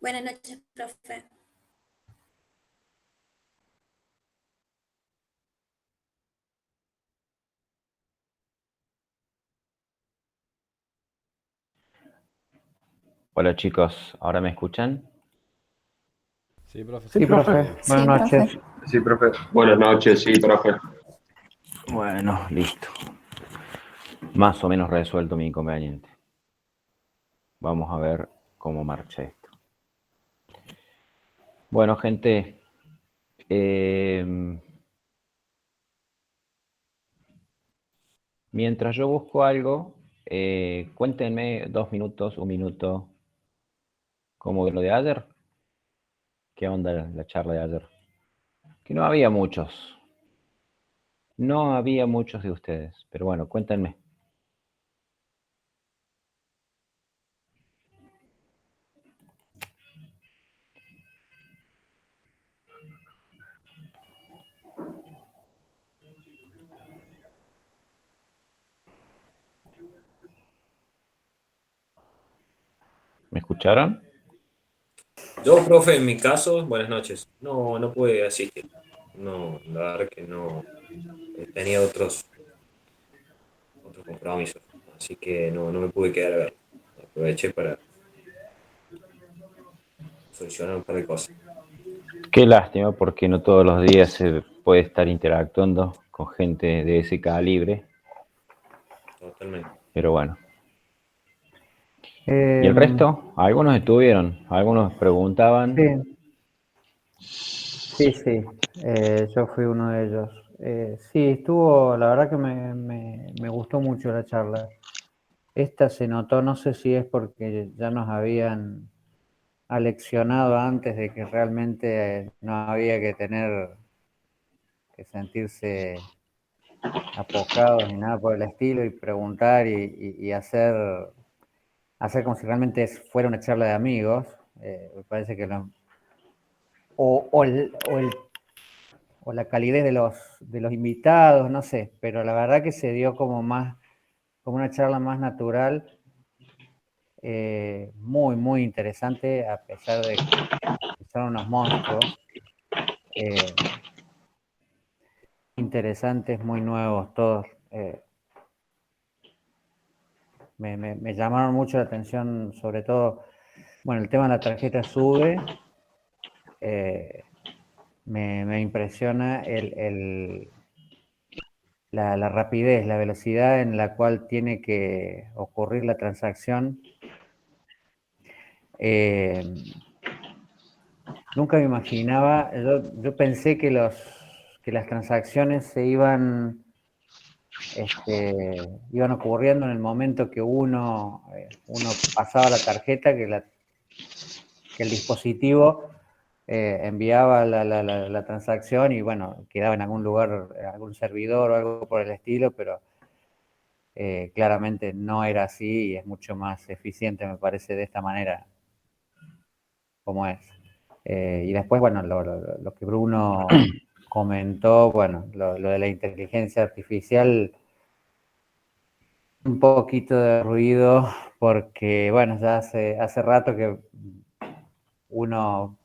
Buenas noches, profe. Hola chicos, ¿ahora me escuchan? Sí, profe, Sí, sí, profe. bien. Buenas Sí, noches. profe. Sí, profe. Buenas noches, sí, profe. Bueno, listo. Más o menos resuelto mi inconveniente. Vamos a ver cómo marcha esto. Bueno, gente, mientras yo busco algo, cuéntenme 2 minutos, 1 minuto, como de lo de ayer. ¿Qué onda la charla de ayer? Que no había muchos. No había muchos de ustedes, pero bueno, cuéntenme. ¿Me escucharon? Yo, profe, en mi caso, buenas noches. No pude asistir. No, la verdad que no. Tenía otros compromisos. Así que no me pude quedar a ver. Aproveché para solucionar un par de cosas. Qué lástima porque no todos los días se puede estar interactuando con gente de ese calibre, Totalmente. pero bueno. ¿Y el Eh, resto? Algunos estuvieron, algunos preguntaban. sí, sí. Yo fui uno de ellos. Sí, estuvo, la verdad que me gustó mucho la charla. Esta se notó, no sé si es porque ya nos habían aleccionado antes de que realmente no había que que sentirse apocados ni nada por el estilo y preguntar y hacer como si realmente fuera una charla de amigos. Me parece que o, o, el, o, el, o la calidez de los invitados, no sé, pero la verdad que se dio como una charla más natural, muy interesante, a pesar de que son unos monstruos, eh, interesantes, muy nuevos todos. Me llamaron mucho la atención, sobre todo, bueno, el tema de la tarjeta SUBE. eh, me impresiona la rapidez, la velocidad en la cual tiene que ocurrir la transacción. Eh, Nunca me imaginaba, yo pensé que las transacciones iban ocurriendo en el momento que uno pasaba la tarjeta, que el dispositivo enviaba la transacción y bueno, quedaba en algún lugar, en algún servidor o algo por el estilo, pero claramente no era así y es mucho más eficiente, me parece, de esta manera como es. Y después, bueno, lo que Bruno comentó, bueno, lo de la inteligencia artificial, un poquito de ruido, porque, bueno, ya hace rato que uno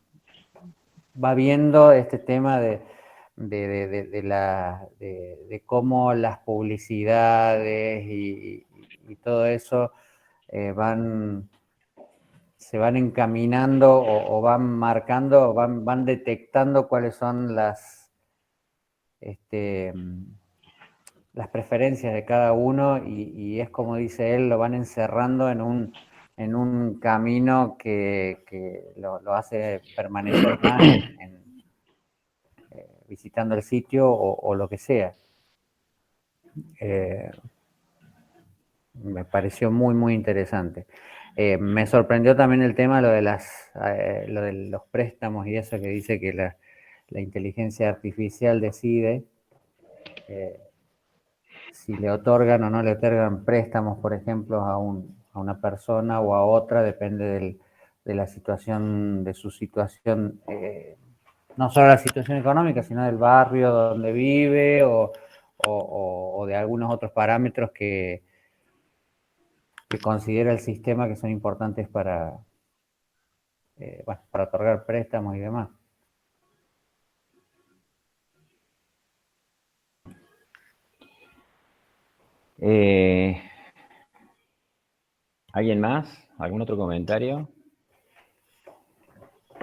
va viendo este tema de cómo las publicidades y todo eso van se van encaminando o van marcando, van detectando cuáles son este, las preferencias de cada uno y es como dice él, lo van encerrando en un camino que lo hace permanecer más visitando el sitio o lo que sea. Eh, Me pareció muy interesante. Me sorprendió también el tema lo de los préstamos y eso que dice que la inteligencia artificial decide eh, si le otorgan o no le otorgan préstamos, por ejemplo, a una persona o a otra, depende de la situación, de su situación, no solo la situación económica, sino del barrio donde vive o de algunos otros parámetros que considera el sistema que son importantes bueno, para otorgar préstamos y demás. ¿Alguien más? ¿Algún otro comentario?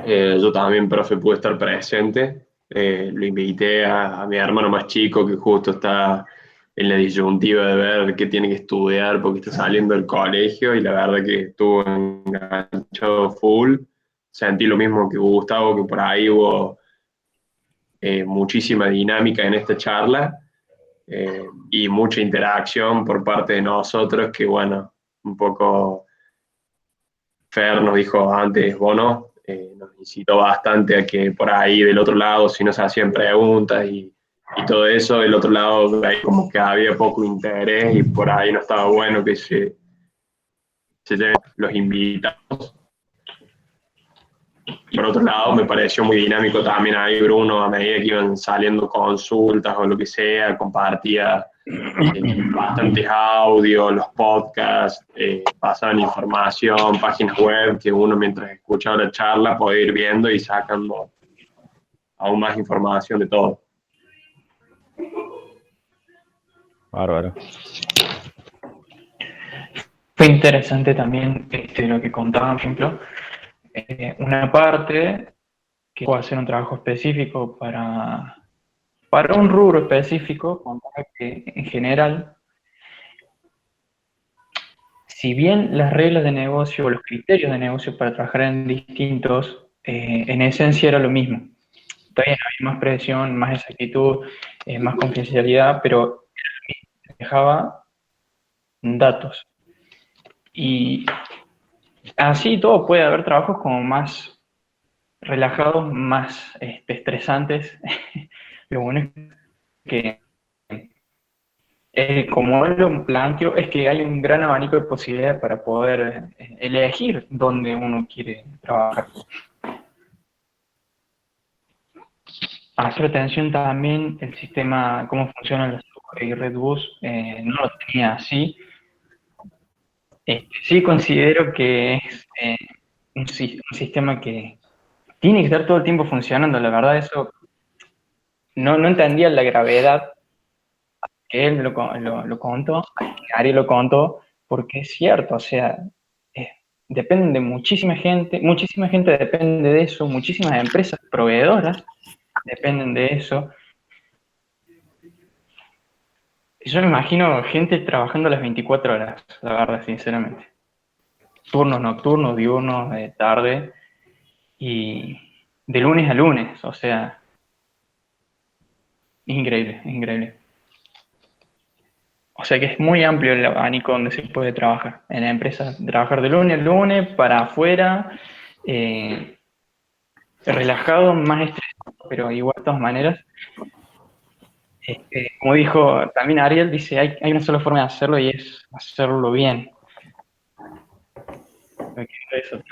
Yo también, profe, pude estar presente. Lo invité a mi hermano más chico que justo está en la disyuntiva de ver qué tiene que estudiar porque está saliendo del colegio y la verdad que estuvo enganchado full. Sentí lo mismo que Gustavo, que por ahí hubo muchísima dinámica en esta charla y mucha interacción por parte de nosotros que, bueno, un poco Fer nos dijo antes, Bono, nos incitó bastante a que por ahí del otro lado, si nos hacían preguntas y todo eso, del otro lado ahí como que había poco interés y por ahí no estaba bueno que se lleven los invitados. Por otro lado, me pareció muy dinámico también ahí Bruno, a medida que iban saliendo consultas o lo que sea, compartía bastantes audios, los podcasts, pasaban información, páginas web, que uno mientras escuchaba la charla podía ir viendo y sacando aún más información de todo. Bárbaro. Fue interesante también lo que contaban, por ejemplo, una parte que puede hacer un trabajo específico para un rubro específico, contaba que en general, si bien las reglas de negocio o los criterios de negocio para trabajar en distintos, en esencia era lo mismo. Todavía había más presión, más exactitud, más confidencialidad, pero dejaba datos. Y así todo puede haber trabajos como más relajados, más estresantes. Lo bueno es que, como él lo planteó, es que hay un gran abanico de posibilidades para poder elegir dónde uno quiere trabajar. Hacer atención también el sistema, cómo funcionan los y Redbus, no lo tenía así. Sí considero que es un sistema que tiene que estar todo el tiempo funcionando. La verdad, eso no entendía la gravedad que él lo contó, que Ari lo contó, porque es cierto, o sea, dependen de muchísima gente depende de eso, muchísimas empresas proveedoras dependen de eso. Yo me imagino gente trabajando las 24 horas, la verdad, sinceramente. Turnos nocturnos, diurnos, de tarde, y de lunes a lunes, o sea, increíble, increíble. O sea que es muy amplio el abanico donde se puede trabajar. En la empresa, trabajar de lunes a lunes, para afuera, relajado, más estresado, pero igual de todas maneras. Como dijo también Ariel, dice, hay una sola forma de hacerlo y es hacerlo bien. Eso.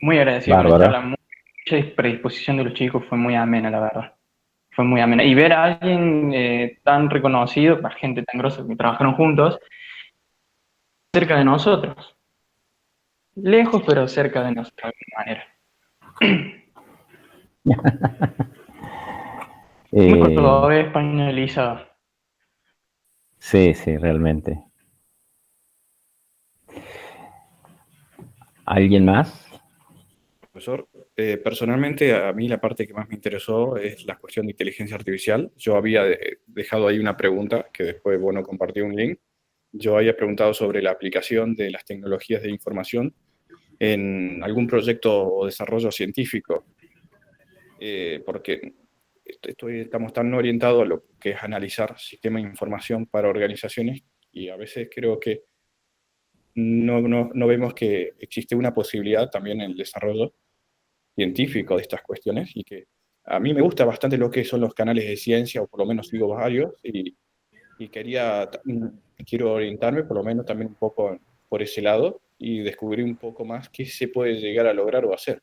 Muy agradecido con la charla, mucha predisposición de los chicos, fue muy amena, la verdad. Fue muy amena. Y ver a alguien tan reconocido, a gente tan grosa que trabajaron juntos, cerca de nosotros. Lejos, pero cerca de nosotros de alguna manera. Muy cordobés, españolizado. Sí, realmente. ¿Alguien más? Profesor, personalmente a mí la parte que más me interesó es la cuestión de inteligencia artificial. Yo había dejado ahí una pregunta que después, bueno, compartí un link. Yo había preguntado sobre la aplicación de las tecnologías de información en algún proyecto o desarrollo científico, porque estamos tan orientados a lo que es analizar sistemas de información para organizaciones y a veces creo que no vemos que existe una posibilidad también en el desarrollo científico de estas cuestiones y que a mí me gusta bastante lo que son los canales de ciencia, o por lo menos sigo varios, y quiero orientarme por lo menos también un poco por ese lado y descubrir un poco más qué se puede llegar a lograr o hacer.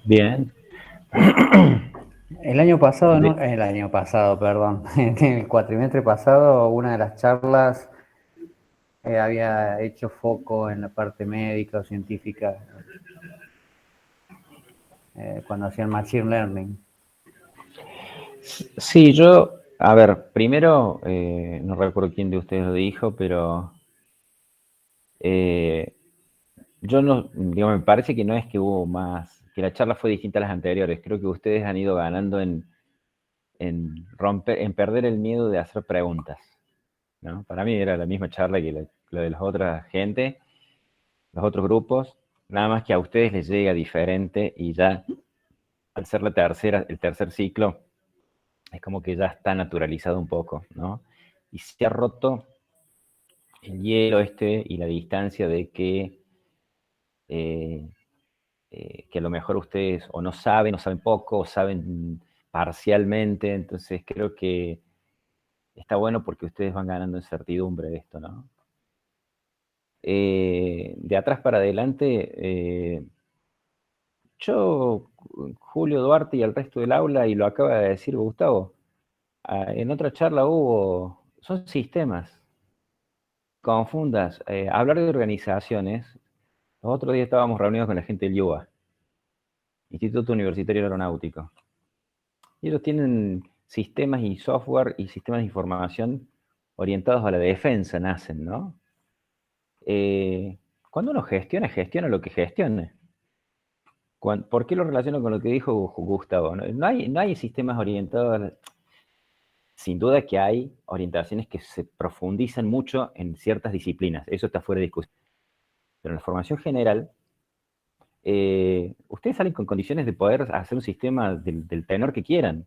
Bien. El año pasado, no, el año pasado, perdón, en el cuatrimestre pasado, una de las charlas había hecho foco en la parte médica o científica cuando hacían Machine Learning. Sí, yo, a ver, primero, no recuerdo quién de ustedes lo dijo, pero yo no, digamos, me parece que no es que hubo más, que la charla fue distinta a las anteriores. Creo que ustedes han ido ganando en romper, en perder el miedo de hacer preguntas, ¿no? Para mí era la misma charla que la de las otras gente, los otros grupos, nada más que a ustedes les llega diferente y ya al ser el tercer ciclo, es como que ya está naturalizado un poco, ¿no? Y se ha roto el hielo y la distancia de que a lo mejor ustedes o no saben poco, o saben parcialmente, entonces creo que está bueno porque ustedes van ganando en certidumbre de esto, ¿no? De atrás para adelante, yo, Julio Duarte y el resto del aula, y lo acaba de decir Gustavo, en otra charla son sistemas, confundas, hablar de organizaciones, los otros días estábamos reunidos con la gente del IUA, Instituto Universitario Aeronáutico, y ellos tienen sistemas y software y sistemas de información orientados a la defensa, nacen, ¿no? Cuando uno gestiona lo que gestione. ¿Por qué lo relaciono con lo que dijo Gustavo? No hay sistemas orientados, sin duda que hay orientaciones que se profundizan mucho en ciertas disciplinas, eso está fuera de discusión. Pero en la formación general, ustedes salen con condiciones de poder hacer un sistema del tenor que quieran.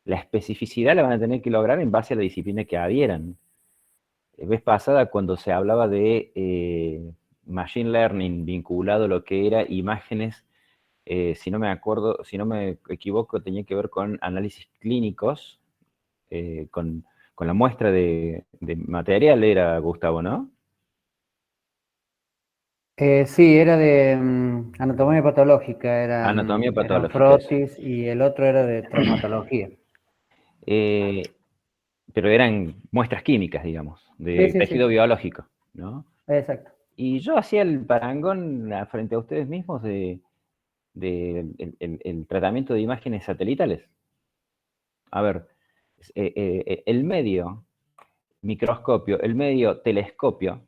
La especificidad la van a tener que lograr en base a la disciplina que adhieran. Vez pasada, cuando se hablaba de Machine Learning vinculado a lo que era imágenes, si no me equivoco, tenía que ver con análisis clínicos, con la muestra de material era, Gustavo, ¿no? Sí, era de anatomía patológica, Anatomía eran patológica, eso. frotis y el otro era de traumatología. Pero eran muestras químicas, digamos, de Sí, tejido biológico, ¿no? exacto. Y yo hacía el parangón frente a ustedes mismos de el tratamiento de imágenes satelitales. A ver, el medio microscopio, el medio telescopio,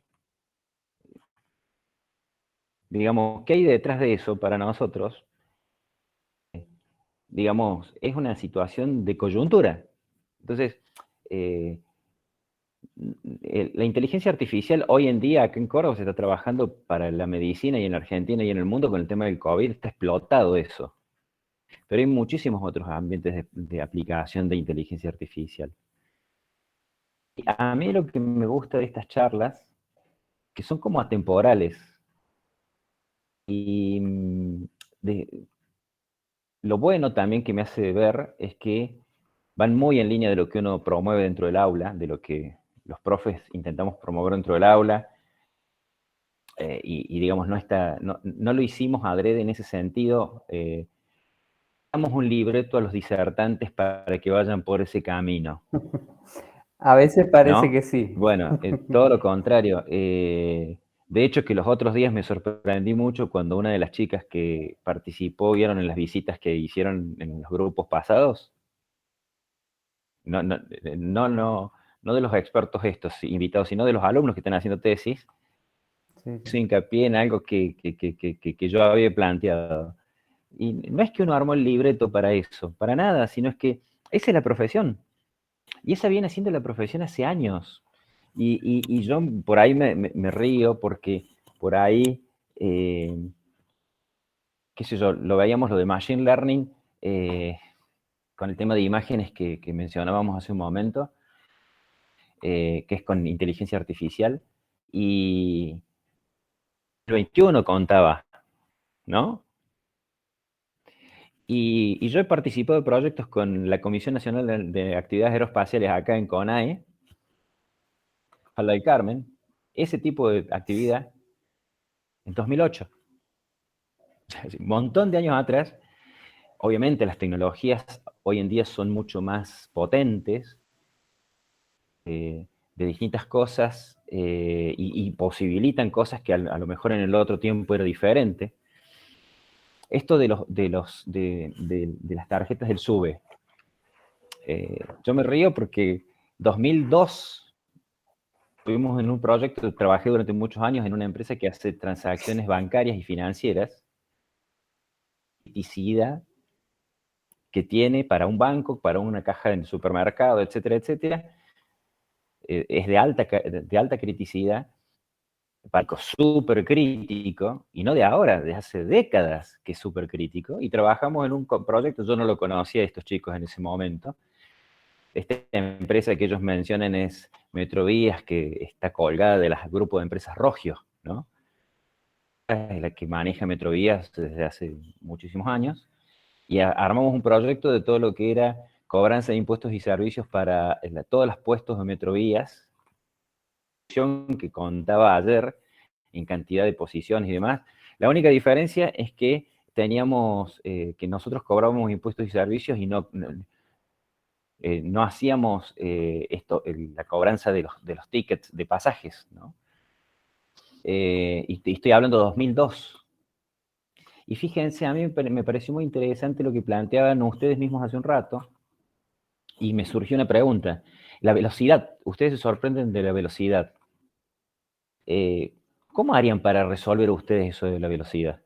digamos, ¿qué hay detrás de eso para nosotros? Digamos, es una situación de coyuntura. Entonces, la inteligencia artificial hoy en día acá en Córdoba se está trabajando para la medicina y en Argentina y en el mundo con el tema del COVID, está explotado eso. Pero hay muchísimos otros ambientes de aplicación de inteligencia artificial. Y a mí lo que me gusta de estas charlas, que son como atemporales, y lo bueno también que me hace ver es que van muy en línea de lo que uno promueve dentro del aula, de lo que los profes intentamos promover dentro del aula, y digamos, no lo hicimos adrede en ese sentido. Damos un libreto a los disertantes para que vayan por ese camino. A veces parece ¿No? que sí. Bueno, todo lo contrario. De hecho, que los otros días me sorprendí mucho cuando una de las chicas que participó, vieron en las visitas que hicieron en los grupos pasados. No de los expertos estos invitados, sino de los alumnos que están haciendo tesis. Sí, Hizo hincapié en algo que yo había planteado. Y no es que uno armó el libreto para eso, para nada, sino es que esa es la profesión. Y esa viene siendo la profesión hace años. Y yo por ahí me río porque por ahí, qué sé yo, lo veíamos lo de Machine Learning con el tema de imágenes que mencionábamos hace un momento, que es con inteligencia artificial. Y el 21 contaba, ¿no? Y yo he participado de proyectos con la Comisión Nacional de Actividades Aeroespaciales acá en CONAE, Falda del Carmen, ese tipo de actividad en 2008. Un montón de años atrás, obviamente las tecnologías hoy en día son mucho más potentes, de distintas cosas, y posibilitan cosas que a lo mejor en el otro tiempo era diferente. Esto de las tarjetas del SUBE. Yo me río porque 2002 estuvimos en un proyecto, trabajé durante muchos años en una empresa que hace transacciones bancarias y financieras, criticidad que tiene para un banco, para una caja en el supermercado, etcétera, etcétera, es de alta criticidad, banco súper crítico, y no de ahora, de hace décadas que es súper crítico, y trabajamos en un proyecto, yo no lo conocía a estos chicos en ese momento. Esta empresa que ellos mencionan es Metrovías, que está colgada del grupo de empresas Rogio, ¿no? Es la que maneja Metrovías desde hace muchísimos años, y armamos un proyecto de todo lo que era cobranza de impuestos y servicios para todos los puestos de Metrovías, que contaba ayer en cantidad de posiciones y demás. La única diferencia es que teníamos, que nosotros cobrábamos impuestos y servicios y no hacíamos la cobranza de los tickets de pasajes, ¿no? Y estoy hablando de 2002. Y fíjense, a mí me pareció muy interesante lo que planteaban ustedes mismos hace un rato, y me surgió una pregunta. La velocidad, ustedes se sorprenden de la velocidad. ¿Cómo harían para resolver ustedes eso de la velocidad?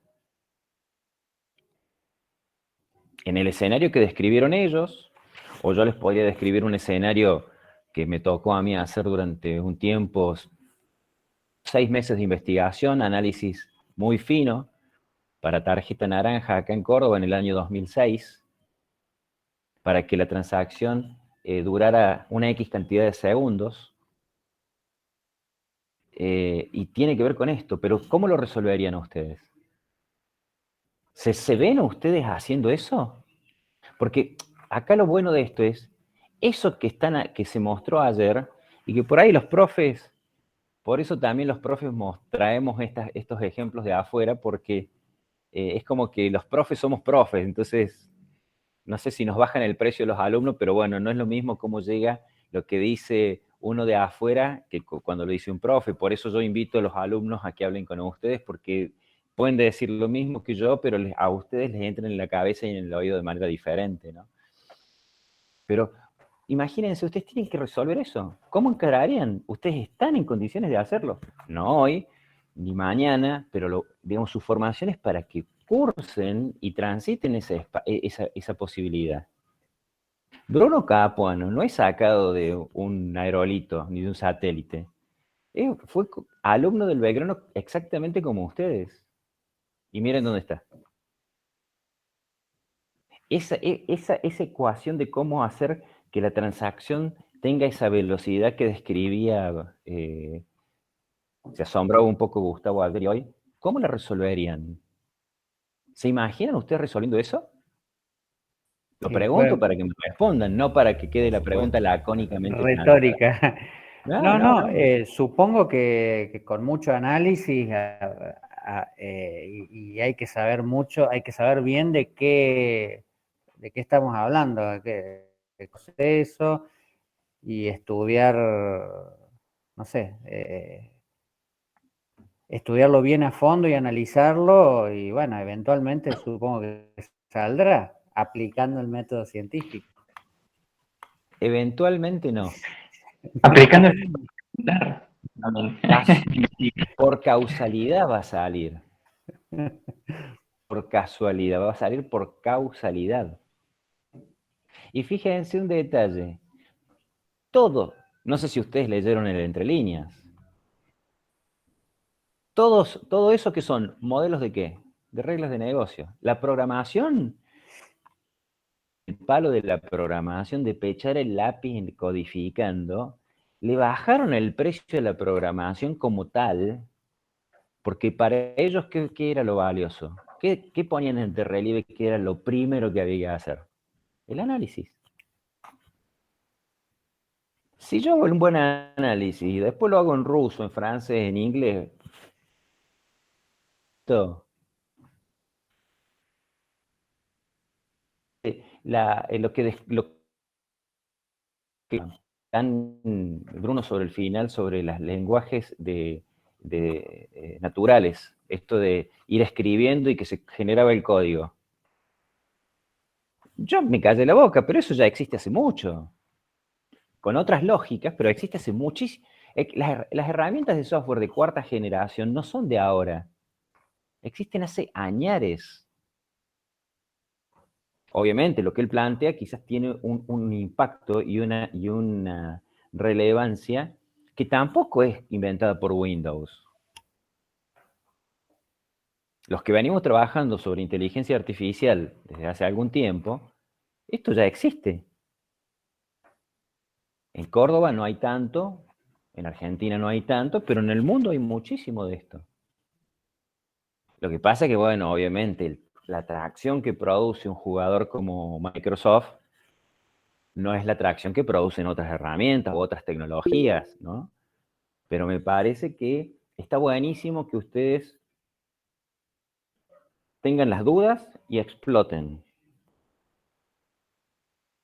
En el escenario que describieron ellos, o yo les podría describir un escenario que me tocó a mí hacer durante un tiempo, 6 meses de investigación, análisis muy fino, para Tarjeta Naranja acá en Córdoba en el año 2006, para que la transacción durara una X cantidad de segundos, y tiene que ver con esto, pero ¿cómo lo resolverían ustedes? ¿Se ven ustedes haciendo eso? Porque acá lo bueno de esto es, eso que se mostró ayer, y que por ahí los profes, por eso también los profes traemos estos ejemplos de afuera, porque es como que los profes somos profes, entonces no sé si nos bajan el precio los alumnos, pero bueno, no es lo mismo cómo llega lo que dice uno de afuera que cuando lo dice un profe. Por eso yo invito a los alumnos a que hablen con ustedes, porque pueden decir lo mismo que yo, pero a ustedes les entra en la cabeza y en el oído de manera diferente, ¿no? Pero imagínense, ustedes tienen que resolver eso. ¿Cómo encararían? Ustedes están en condiciones de hacerlo. No hoy, ni mañana, pero digamos, su formación es para que cursen y transiten esa posibilidad. Bruno Capuano no es sacado de un aerolito ni de un satélite. Fue alumno del Belgrano exactamente como ustedes. Y miren dónde está. Esa ecuación de cómo hacer que la transacción tenga esa velocidad que describía, se asombraba un poco Gustavo Alberi hoy, ¿cómo la resolverían? ¿Se imaginan ustedes resolviendo eso? Lo pregunto para que me respondan, no para que quede la pregunta lacónicamente retórica. No. Supongo que con mucho análisis y hay que saber mucho, hay que saber bien de qué estamos hablando, de qué proceso, y estudiar, no sé, estudiarlo bien a fondo y analizarlo, y bueno, eventualmente supongo que saldrá aplicando el método científico. Eventualmente no. Aplicando el... Por causalidad va a salir. Por casualidad, va a salir por causalidad. Y fíjense un detalle. Todo, no sé si ustedes leyeron el entre líneas. Todo eso que son modelos de qué? De reglas de negocio. La programación, el palo de la programación, de pechar el lápiz codificando, le bajaron el precio de la programación como tal, porque para ellos, ¿qué era lo valioso? ¿Qué ponían de relieve que era lo primero que había que hacer? El análisis. Si yo hago un buen análisis y después lo hago en ruso, en francés, en inglés, todo. lo que dan Bruno sobre el final, sobre los lenguajes naturales, esto de ir escribiendo y que se generaba el código. Yo me callé la boca, pero eso ya existe hace mucho. Con otras lógicas, pero existe hace muchísimo. Las herramientas de software de cuarta generación no son de ahora. Existen hace añares. Obviamente, lo que él plantea quizás tiene un impacto y una relevancia que tampoco es inventada por Windows. Los que venimos trabajando sobre inteligencia artificial desde hace algún tiempo, esto ya existe. En Córdoba no hay tanto, en Argentina no hay tanto, pero en el mundo hay muchísimo de esto. Lo que pasa es que, bueno, obviamente, la atracción que produce un jugador como Microsoft no es la atracción que producen otras herramientas u otras tecnologías, ¿no? Pero me parece que está buenísimo que ustedes tengan las dudas y exploten.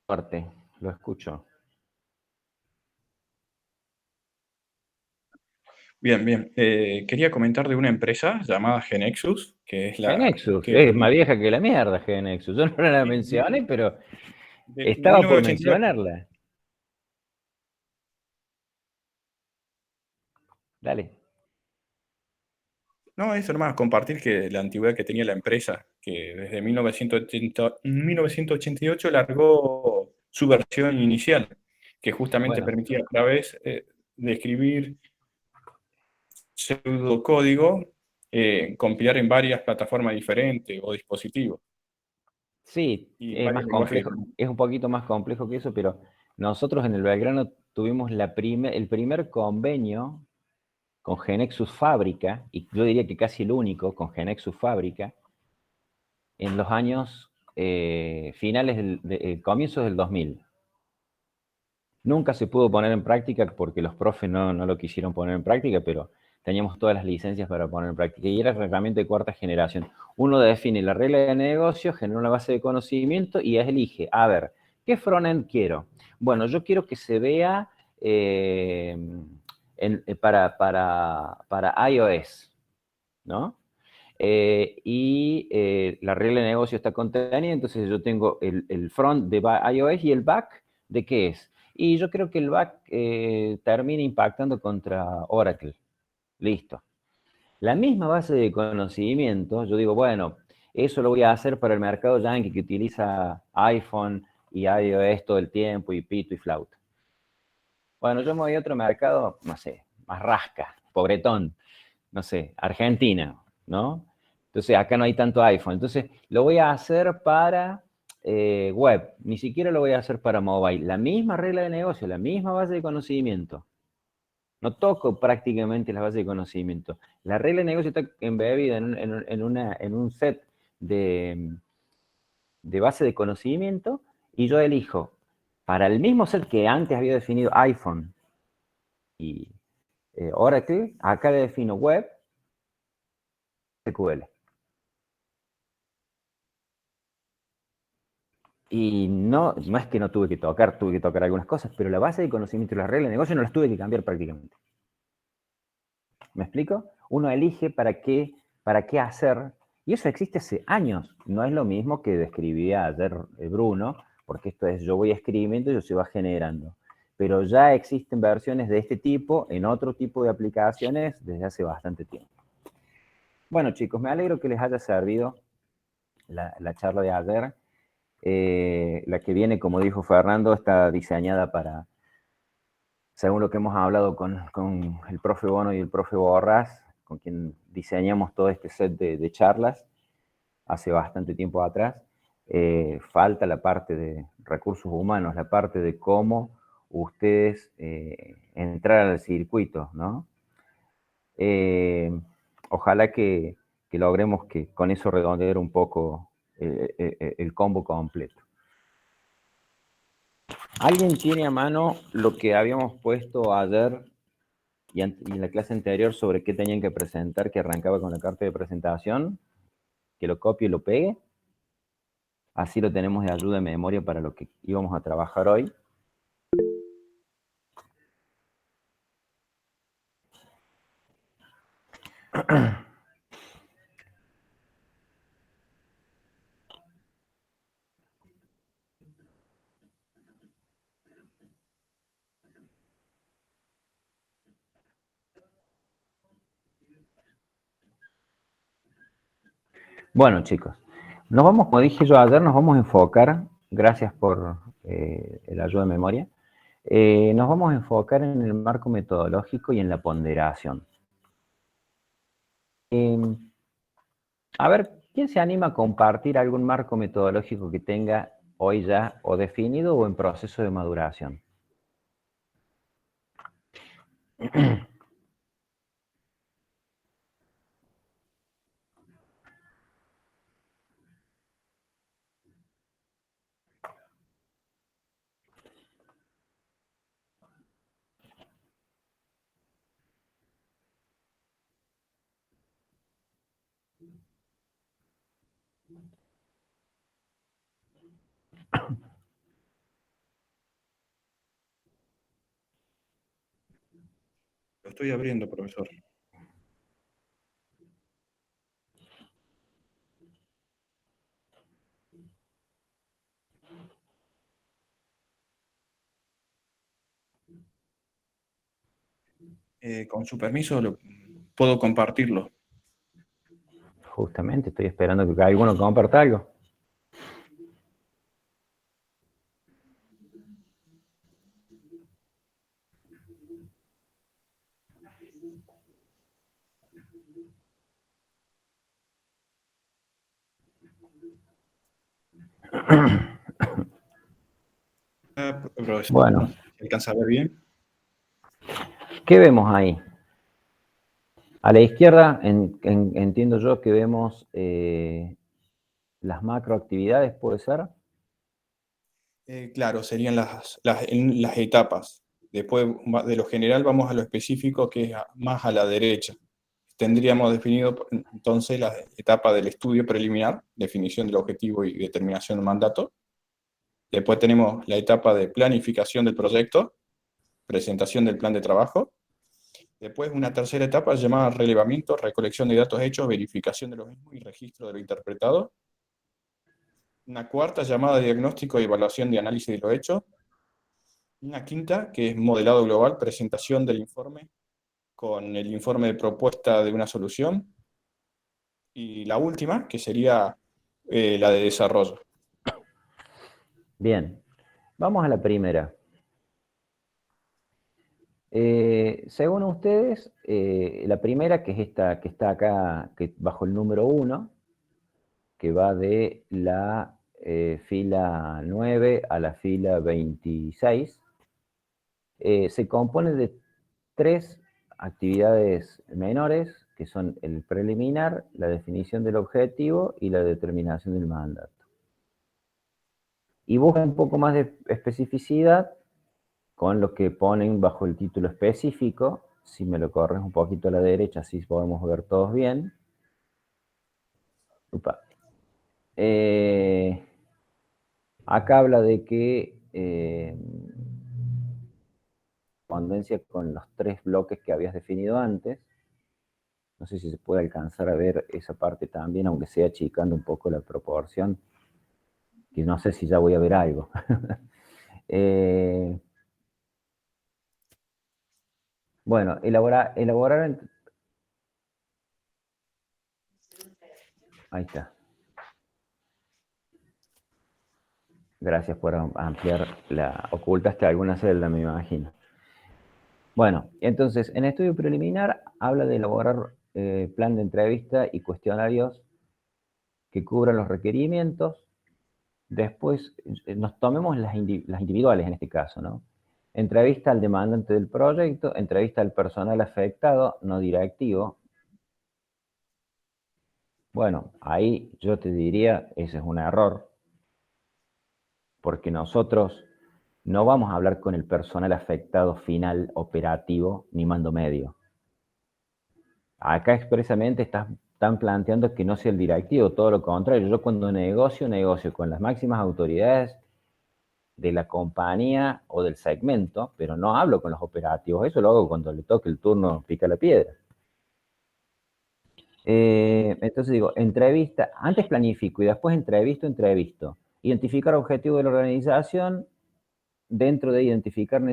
Fuerte, lo escucho. Bien, bien. Quería comentar de una empresa llamada Genexus, que es la GeneXus, que es más vieja que la mierda, GeneXus. Yo no la mencioné, pero de estaba por 1988. mencionarla. Dale. No, eso nomás, compartir que la antigüedad que tenía la empresa, que desde 1988 largó su versión inicial, que justamente Bueno, permitía a través de escribir pseudocódigo, compilar en varias plataformas diferentes o dispositivos sí, y es varios más lenguajes. complejo, es un poquito más complejo que eso, pero nosotros en el Belgrano tuvimos el primer convenio con Genexus Fábrica, y yo diría que casi el único con Genexus Fábrica, en los años finales comienzos del 2000. Nunca se pudo poner en práctica porque los profes no lo quisieron poner en práctica, pero teníamos todas las licencias para poner en práctica. Y era herramienta de cuarta generación. Uno define la regla de negocio, genera una base de conocimiento y elige, a ver, ¿qué frontend quiero? Bueno, yo quiero que se vea para iOS, ¿no? La regla de negocio está contenida, entonces yo tengo el front de iOS y el back, ¿de qué es? Y yo creo que el back termina impactando contra Oracle. Listo. La misma base de conocimiento, yo digo, bueno, eso lo voy a hacer para el mercado yankee que utiliza iPhone y iOS todo el tiempo y pito y flauta. Bueno, yo me voy a otro mercado, no sé, más rasca, pobretón, no sé, Argentina, ¿no? Entonces acá no hay tanto iPhone. Entonces lo voy a hacer para web, ni siquiera lo voy a hacer para mobile. La misma regla de negocio, la misma base de conocimiento. No toco prácticamente la base de conocimiento. La regla de negocio está embebida en un set de base de conocimiento y yo elijo para el mismo set que antes había definido iPhone y Oracle, acá le defino web, SQL. Y no es que no tuve que tocar algunas cosas, pero la base de conocimiento y las reglas de negocio no las tuve que cambiar prácticamente. ¿Me explico? Uno elige para qué hacer, y eso existe hace años. No es lo mismo que describía ayer Bruno, porque esto es yo voy escribiendo y yo se va generando. Pero ya existen versiones de este tipo en otro tipo de aplicaciones desde hace bastante tiempo. Bueno, chicos, me alegro que les haya servido la charla de ayer. La que viene, como dijo Fernando, está diseñada para, según lo que hemos hablado con el profe Bono y el profe Borrás, con quien diseñamos todo este set de charlas hace bastante tiempo atrás. Falta la parte de recursos humanos, la parte de cómo ustedes entrar al circuito, ¿no? Ojalá que logremos que con eso redondear un poco el combo completo. ¿Alguien tiene a mano lo que habíamos puesto ayer y en la clase anterior sobre qué tenían que presentar, que arrancaba con la carta de presentación? Que lo copie y lo pegue. Así lo tenemos de ayuda de memoria para lo que íbamos a trabajar hoy. Bueno, chicos, nos vamos, como dije yo ayer, nos vamos a enfocar, gracias por el ayuda de memoria, nos vamos a enfocar en el marco metodológico y en la ponderación. A ver, ¿quién se anima a compartir algún marco metodológico que tenga hoy ya o definido o en proceso de maduración? Lo estoy abriendo, profesor. Con su permiso, puedo compartirlo. Justamente, estoy esperando que alguno comparta algo. Profesor, Bueno, ¿se alcanza a ver bien? ¿qué vemos ahí? A la izquierda entiendo yo que vemos las macroactividades, ¿puede ser? Claro, serían las etapas. Después de lo general vamos a lo específico, que es más a la derecha. Tendríamos definido entonces la etapa del estudio preliminar, definición del objetivo y determinación del mandato. Después tenemos la etapa de planificación del proyecto, presentación del plan de trabajo. Después una tercera etapa llamada relevamiento, recolección de datos hechos, verificación de los mismos y registro de lo interpretado. Una cuarta llamada diagnóstico y evaluación de análisis de los hechos. Una quinta, que es modelado global, presentación del informe con el informe de propuesta de una solución. Y la última, que sería la de desarrollo. Bien, vamos a la primera. Según ustedes, la primera, que es esta que está acá, que bajo el número 1, que va de la fila 9 a la fila 26, se compone de 3 actividades menores, que son el preliminar, la definición del objetivo y la determinación del mandato. Y busca un poco más de especificidad con lo que ponen bajo el título específico. Si me lo corres un poquito a la derecha, así podemos ver todos bien. Upa. Acá habla de que correspondencia con los 3 bloques que habías definido antes. No sé si se puede alcanzar a ver esa parte también, aunque sea achicando un poco la proporción, que no sé si ya voy a ver algo. Bueno, elaborar. Ahí está. Gracias por ampliar ocultaste alguna celda, me imagino. Bueno, entonces, en estudio preliminar habla de elaborar plan de entrevista y cuestionarios que cubran los requerimientos. Después, nos tomemos las individuales en este caso, ¿no? Entrevista al demandante del proyecto, entrevista al personal afectado, no directivo. Bueno, ahí yo te diría, ese es un error, porque nosotros no vamos a hablar con el personal afectado final operativo ni mando medio. Acá expresamente estás están planteando que no sea el directivo, todo lo contrario. Yo cuando negocio con las máximas autoridades de la compañía o del segmento, pero no hablo con los operativos. Eso lo hago cuando le toque el turno pica la piedra. Entonces digo, entrevista, antes planifico y después entrevisto. Identificar objetivos de la organización, dentro de identificar y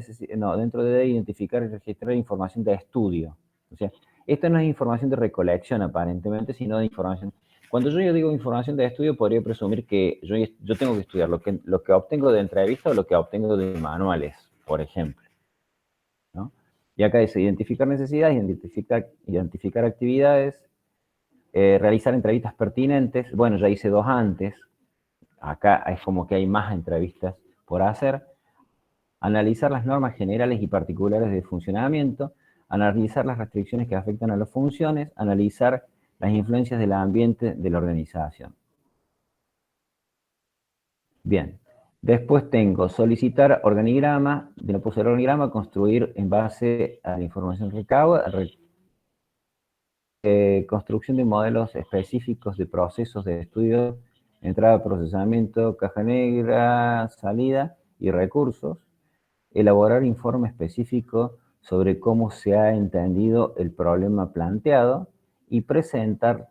registrar información de estudio. O sea, esto no es información de recolección aparentemente, sino de información. Cuando yo digo información de estudio, podría presumir que yo tengo que estudiar lo que obtengo de entrevista o lo que obtengo de manuales, por ejemplo, ¿no? Y acá dice identificar necesidades, identificar actividades, realizar entrevistas pertinentes. Bueno, ya hice 2 antes. Acá es como que hay más entrevistas por hacer. Analizar las normas generales y particulares de funcionamiento, analizar las restricciones que afectan a las funciones, analizar las influencias del ambiente de la organización. Bien, después tengo solicitar organigrama, de no poseer organigrama, construir en base a la información que recabo, construcción de modelos específicos de procesos de estudio, entrada, procesamiento, caja negra, salida y recursos, elaborar informe específico sobre cómo se ha entendido el problema planteado y presentar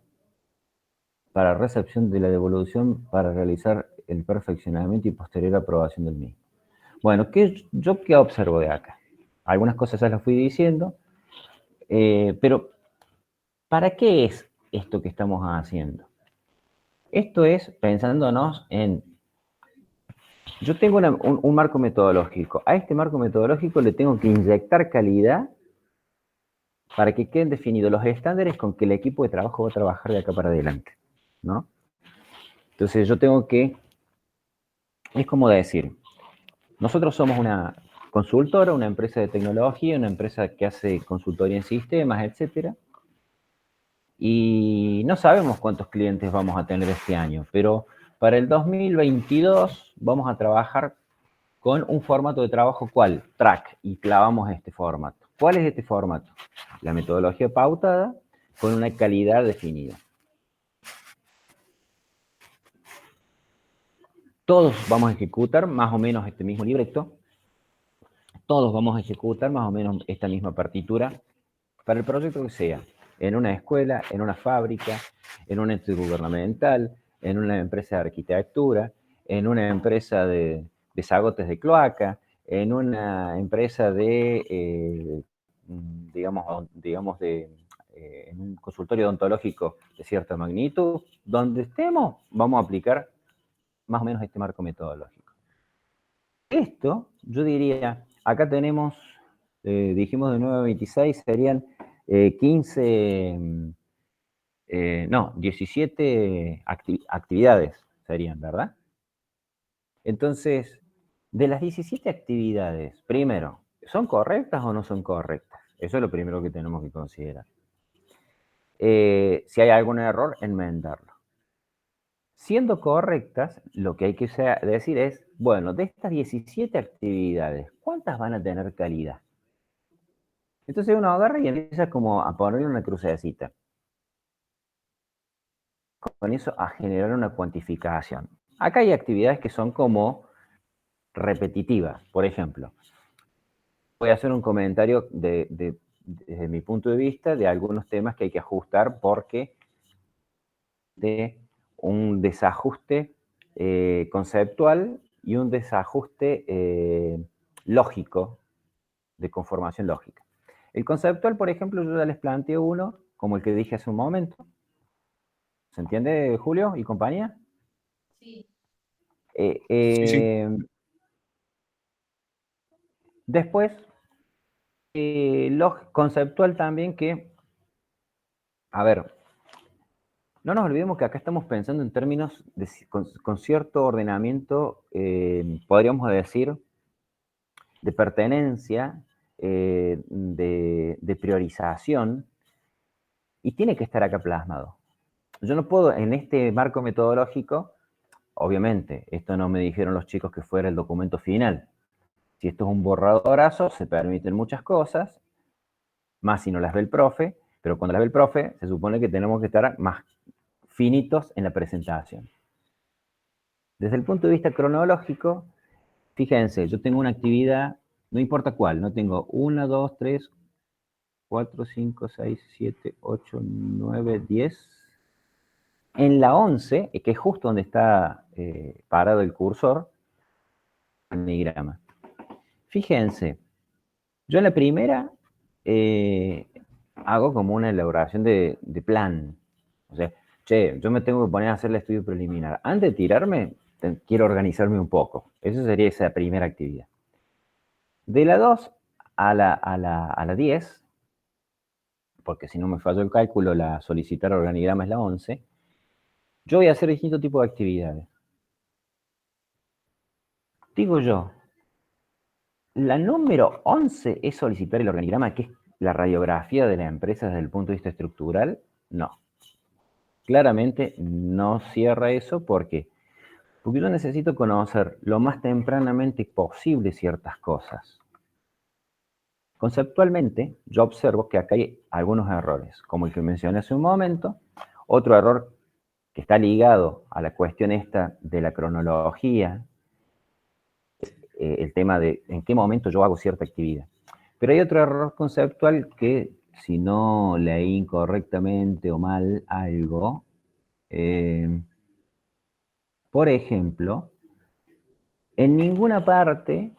para recepción de la devolución para realizar el perfeccionamiento y posterior aprobación del mismo. Bueno, ¿yo qué observo de acá? Algunas cosas ya las fui diciendo, pero ¿para qué es esto que estamos haciendo? Esto es pensándonos en... Yo tengo un marco metodológico. A este marco metodológico le tengo que inyectar calidad para que queden definidos los estándares con que el equipo de trabajo va a trabajar de acá para adelante, ¿no? Entonces yo tengo que... Es como decir, nosotros somos una consultora, una empresa de tecnología, una empresa que hace consultoría en sistemas, etcétera. Y no sabemos cuántos clientes vamos a tener este año, pero para el 2022 vamos a trabajar con un formato de trabajo, ¿cuál? Track, y clavamos este formato. ¿Cuál es este formato? La metodología pautada con una calidad definida. Todos vamos a ejecutar más o menos este mismo libreto. Todos vamos a ejecutar más o menos esta misma partitura para el proyecto que sea. En una escuela, en una fábrica, en un ente gubernamental, en una empresa de arquitectura, en una empresa de desagotes de cloaca, en una empresa de, en un consultorio odontológico de cierta magnitud, donde estemos, vamos a aplicar más o menos este marco metodológico. Esto, yo diría, acá tenemos, dijimos de 9 a 26, serían 17 actividades serían, ¿verdad? Entonces, de las 17 actividades, primero, ¿son correctas o no son correctas? Eso es lo primero que tenemos que considerar. Si hay algún error, enmendarlo. Siendo correctas, lo que hay que decir es, bueno, de estas 17 actividades, ¿cuántas van a tener calidad? Entonces uno agarra y empieza como a ponerle una crucecita. Con eso a generar una cuantificación. Acá hay actividades que son como repetitivas. Por ejemplo, voy a hacer un comentario desde mi punto de vista de algunos temas que hay que ajustar porque de un desajuste conceptual y un desajuste lógico, de conformación lógica. El conceptual, por ejemplo, yo ya les planteo uno, como el que dije hace un momento. ¿Se entiende, Julio y compañía? Sí. Sí. Después, conceptual también que, a ver, no nos olvidemos que acá estamos pensando en términos con cierto ordenamiento, podríamos decir, de pertenencia, de priorización, y tiene que estar acá plasmado. Yo no puedo, en este marco metodológico, obviamente, esto no me dijeron los chicos que fuera el documento final. Si esto es un borradorazo, se permiten muchas cosas, más si no las ve el profe, Pero cuando las ve el profe, se supone que tenemos que estar más finitos en la presentación. Desde el punto de vista cronológico, fíjense, yo tengo una actividad, no importa cuál, no tengo 1, 2, 3, 4, 5, 6, 7, 8, 9, 10. En la 11, que es justo donde está parado el cursor, organigrama. Fíjense, yo en la primera hago como una elaboración de plan. O sea, che, yo me tengo que poner a hacer el estudio preliminar. Antes de tirarme, quiero organizarme un poco. Eso sería esa primera actividad. De la 2 a la 10, porque si no me falló el cálculo, la solicitar organigrama es la 11, yo voy a hacer distintos tipos de actividades. Digo yo, la número 11 es solicitar el organigrama, que es la radiografía de la empresa desde el punto de vista estructural. No. Claramente no cierra eso. ¿Por qué? Porque yo necesito conocer lo más tempranamente posible ciertas cosas. Conceptualmente, yo observo que acá hay algunos errores, como el que mencioné hace un momento. Otro error que está ligado a la cuestión esta de la cronología, el tema de en qué momento yo hago cierta actividad. Pero hay otro error conceptual que, si no leí incorrectamente o mal algo, por ejemplo, en ninguna parte,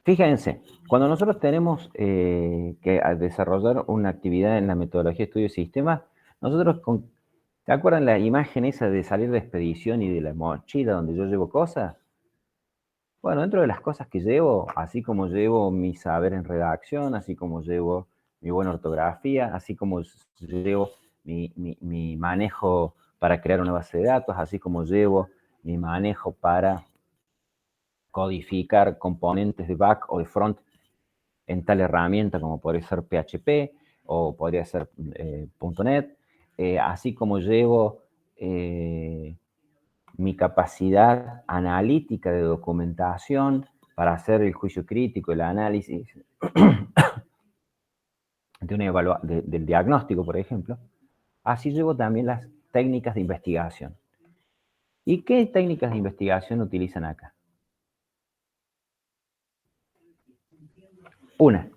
fíjense, cuando nosotros tenemos que desarrollar una actividad en la metodología de estudio de sistemas, nosotros, ¿se acuerdan la imagen esa de salir de expedición y de la mochila donde yo llevo cosas? Bueno, dentro de las cosas que llevo, así como llevo mi saber en redacción, así como llevo mi buena ortografía, así como llevo mi manejo para crear una base de datos, así como llevo mi manejo para codificar componentes de back o de front en tal herramienta como podría ser PHP o podría ser .NET, así como llevo mi capacidad analítica de documentación para hacer el juicio crítico, el análisis del diagnóstico, por ejemplo. Así llevo también las técnicas de investigación. ¿Y qué técnicas de investigación utilizan acá? Una.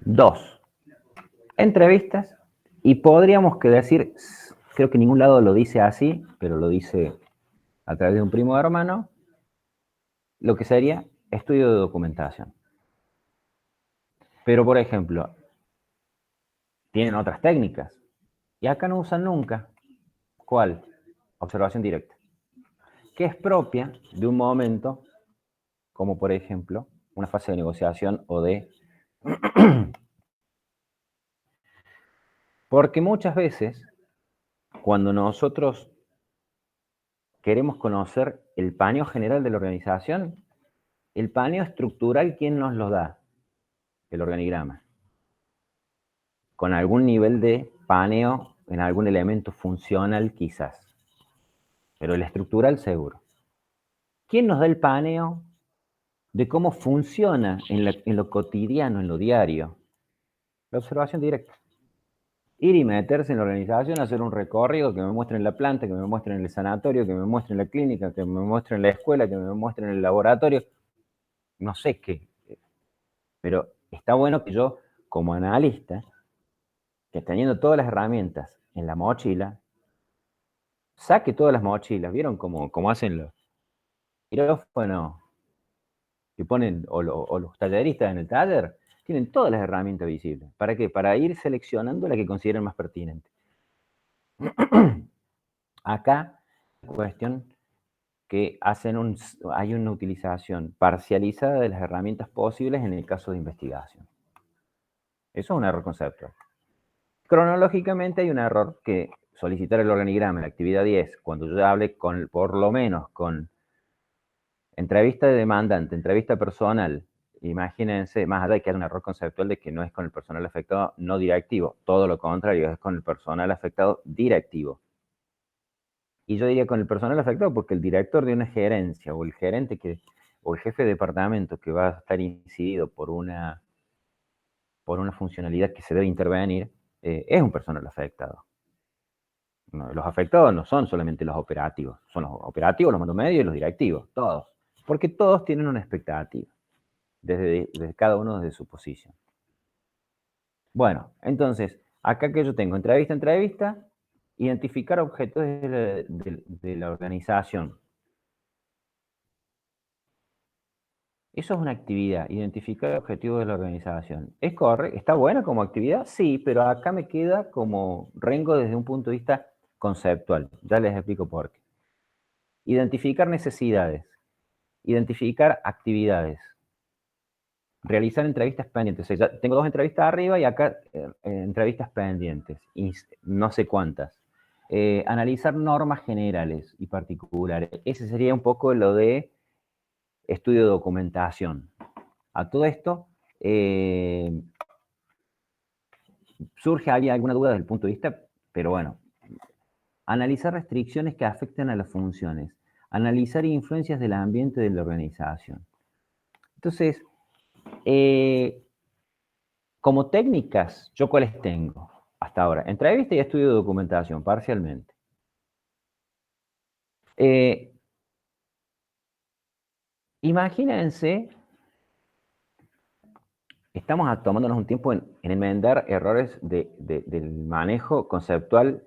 Dos. Entrevistas. Y podríamos decir, creo que en ningún lado lo dice así, pero lo dice a través de un primo hermano, lo que sería estudio de documentación. Pero, por ejemplo, tienen otras técnicas. Y acá no usan nunca. ¿Cuál? Observación directa. Que es propia de un momento, como por ejemplo, una fase de negociación o de... Porque muchas veces, cuando nosotros queremos conocer el paneo general de la organización, el paneo estructural, ¿quién nos lo da? El organigrama. Con algún nivel de paneo en algún elemento funcional quizás. Pero el estructural seguro. ¿Quién nos da el paneo de cómo funciona en lo cotidiano, en lo diario? La observación directa. Ir y meterse en la organización, hacer un recorrido, que me muestren la planta, que me muestren el sanatorio, que me muestren la clínica, que me muestren la escuela, que me muestren el laboratorio. No sé qué. Pero está bueno que yo, como analista, que teniendo todas las herramientas en la mochila, saque todas las mochilas. ¿Vieron cómo hacen los quirófanos que ponen, o los talleristas en el taller? Tienen todas las herramientas visibles. ¿Para qué? Para ir seleccionando la que consideren más pertinente. Acá, la cuestión que hay una utilización parcializada de las herramientas posibles en el caso de investigación. Eso es un error conceptual. Cronológicamente hay un error que solicitar el organigrama en la actividad 10, cuando yo hable por lo menos con entrevista de demandante, entrevista personal, imagínense, más allá de que hay un error conceptual de que no es con el personal afectado no directivo, todo lo contrario, es con el personal afectado directivo. Y yo diría con el personal afectado porque el director de una gerencia o el gerente o el jefe de departamento que va a estar incidido por una por una funcionalidad que se debe intervenir, es un personal afectado. No, los afectados no son solamente los operativos, son los operativos, los mandos medios y los directivos, todos. Porque todos tienen una expectativa, desde cada uno desde su posición. Bueno, entonces, acá que yo tengo entrevista, identificar objetos de la organización. Eso es una actividad, identificar objetivos de la organización. ¿Es correcto? ¿Está buena como actividad? Sí, pero acá me queda como rengo desde un punto de vista conceptual. Ya les explico por qué. Identificar necesidades, identificar actividades, realizar entrevistas pendientes. O sea, ya tengo 2 entrevistas arriba y acá entrevistas pendientes, y no sé cuántas. Analizar normas generales y particulares. Ese sería un poco lo de estudio de documentación. A todo esto, surge alguna duda desde el punto de vista, pero bueno. Analizar restricciones que afecten a las funciones. Analizar influencias del ambiente de la organización. Entonces, como técnicas, ¿yo cuáles tengo hasta ahora? Entrevista y estudio de documentación, parcialmente. Imagínense, estamos tomándonos un tiempo en enmendar errores del manejo conceptual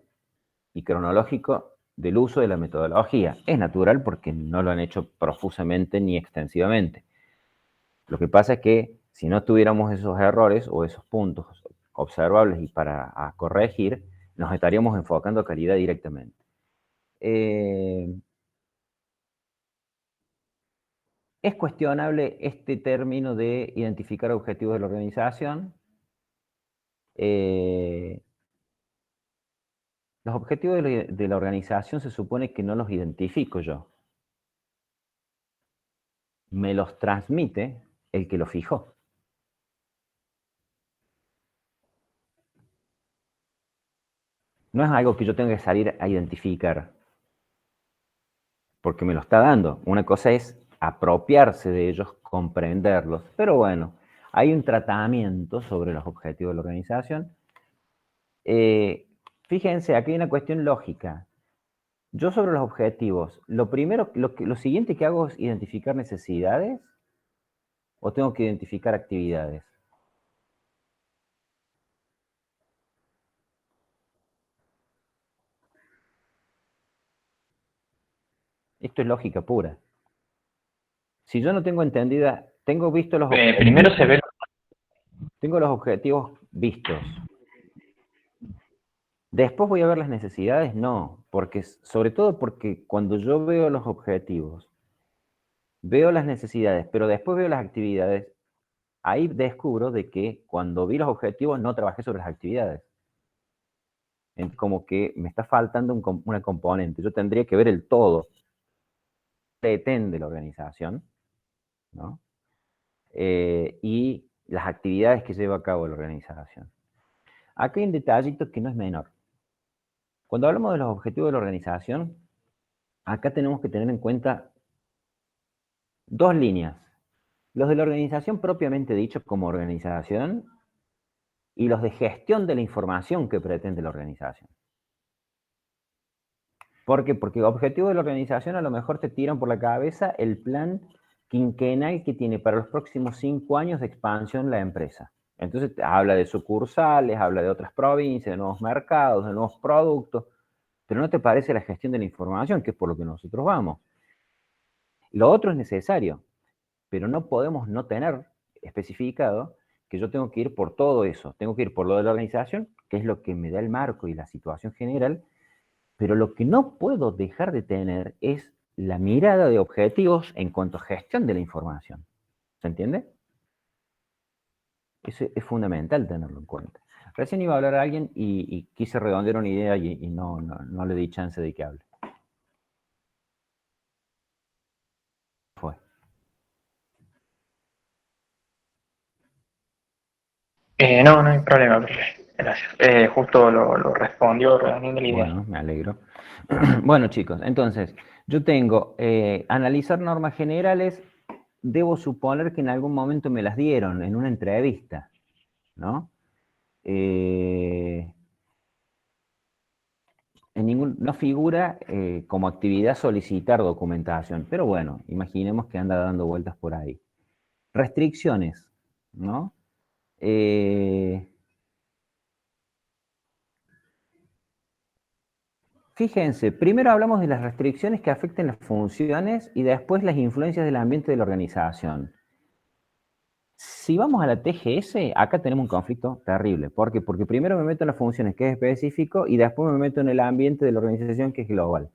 y cronológico del uso de la metodología. Es natural porque no lo han hecho profusamente ni extensivamente. Lo que pasa es que si no tuviéramos esos errores o esos puntos observables y para corregir, nos estaríamos enfocando a calidad directamente. Es cuestionable este término de identificar objetivos de la organización. Los objetivos de la organización se supone que no los identifico yo. Me los transmite el que lo fijó. No es algo que yo tenga que salir a identificar, porque me lo está dando. Una cosa es apropiarse de ellos, comprenderlos. Pero bueno, hay un tratamiento sobre los objetivos de la organización. Fíjense, aquí hay una cuestión lógica. Yo sobre los objetivos, lo siguiente que hago es identificar necesidades o tengo que identificar actividades. Esto es lógica pura. Si yo no tengo entendida, tengo visto los objetivos. Primero se ve. Tengo los objetivos vistos. Después voy a ver las necesidades, no, porque sobre todo porque cuando yo veo los objetivos, veo las necesidades, pero después veo las actividades, ahí descubro de que cuando vi los objetivos no trabajé sobre las actividades. Como que me está faltando una componente. Yo tendría que ver el todo. Pretende la organización, ¿no? Y las actividades que lleva a cabo la organización. Acá hay un detallito que no es menor. Cuando hablamos de los objetivos de la organización, acá tenemos que tener en cuenta 2 líneas. Los de la organización propiamente dicho como organización y los de gestión de la información que pretende la organización. ¿Por qué? Porque el objetivo de la organización a lo mejor te tiran por la cabeza el plan quinquenal que tiene para los próximos 5 años de expansión la empresa. Entonces habla de sucursales, habla de otras provincias, de nuevos mercados, de nuevos productos, pero no te parece la gestión de la información, que es por lo que nosotros vamos. Lo otro es necesario, pero no podemos no tener especificado que yo tengo que ir por todo eso. Tengo que ir por lo de la organización, que es lo que me da el marco y la situación general, pero lo que no puedo dejar de tener es la mirada de objetivos en cuanto a gestión de la información. ¿Se entiende? Eso es fundamental tenerlo en cuenta. Recién iba a hablar a alguien y quise redondear una idea y no le di chance de que hable. Fue. No hay problema, profe. Gracias. Justo lo respondió redondeando la idea. Bueno, me alegro. Bueno, chicos, entonces, yo tengo analizar normas generales. Debo suponer que en algún momento me las dieron en una entrevista. ¿no? No figura como actividad solicitar documentación, pero bueno, imaginemos que anda dando vueltas por ahí. Restricciones, ¿no? Fíjense, primero hablamos de las restricciones que afecten las funciones y después las influencias del ambiente de la organización. Si vamos a la TGS, acá tenemos un conflicto terrible. ¿Por qué? Porque primero me meto en las funciones, que es específico, y después me meto en el ambiente de la organización, que es global.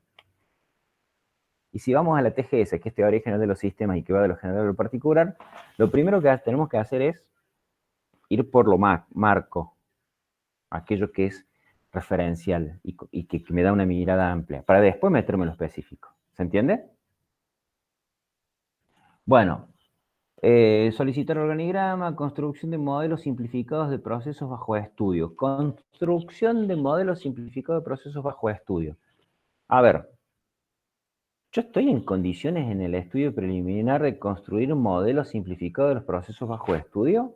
Y si vamos a la TGS, que es teoría general de los sistemas y que va de lo general a lo particular, lo primero que tenemos que hacer es ir por lo marco, aquello que es referencial y que me da una mirada amplia, para después meterme en lo específico. ¿Se entiende? Bueno, solicitar organigrama, construcción de modelos simplificados de procesos bajo estudio. Construcción de modelos simplificados de procesos bajo estudio. A ver, ¿yo estoy en condiciones en el estudio preliminar de construir un modelo simplificado de los procesos bajo estudio?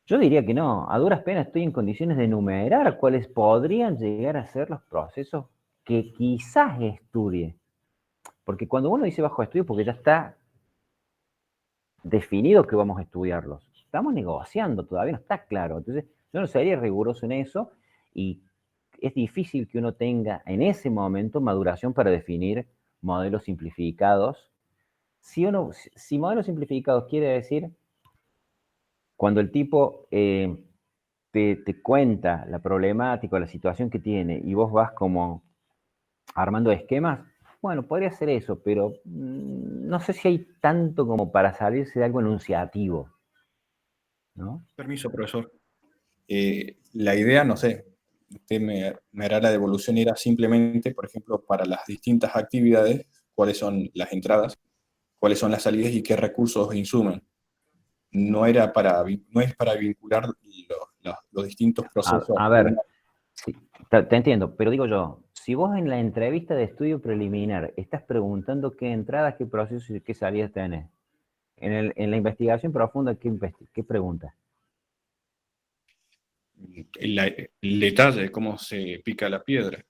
Yo diría que no. A duras penas estoy en condiciones de enumerar cuáles podrían llegar a ser los procesos que quizás estudie. Porque cuando uno dice bajo estudio, porque ya está definido que vamos a estudiarlos. Estamos negociando, todavía no está claro. Entonces, yo no sería riguroso en eso y es difícil que uno tenga en ese momento maduración para definir modelos simplificados. Si modelos simplificados quiere decir cuando el tipo te cuenta la problemática o la situación que tiene y vos vas como armando esquemas, bueno, podría ser eso, pero no sé si hay tanto como para salirse de algo enunciativo, ¿no? Permiso, profesor. La idea, no sé, usted me hará la devolución, era simplemente, por ejemplo, para las distintas actividades, cuáles son las entradas, cuáles son las salidas y qué recursos insumen. No es para vincular los distintos procesos. A ver, sí, te entiendo, pero digo yo, si vos en la entrevista de estudio preliminar estás preguntando qué entradas, qué procesos y qué salidas tenés, en la investigación profunda, ¿qué preguntas? El detalle, cómo se pica la piedra.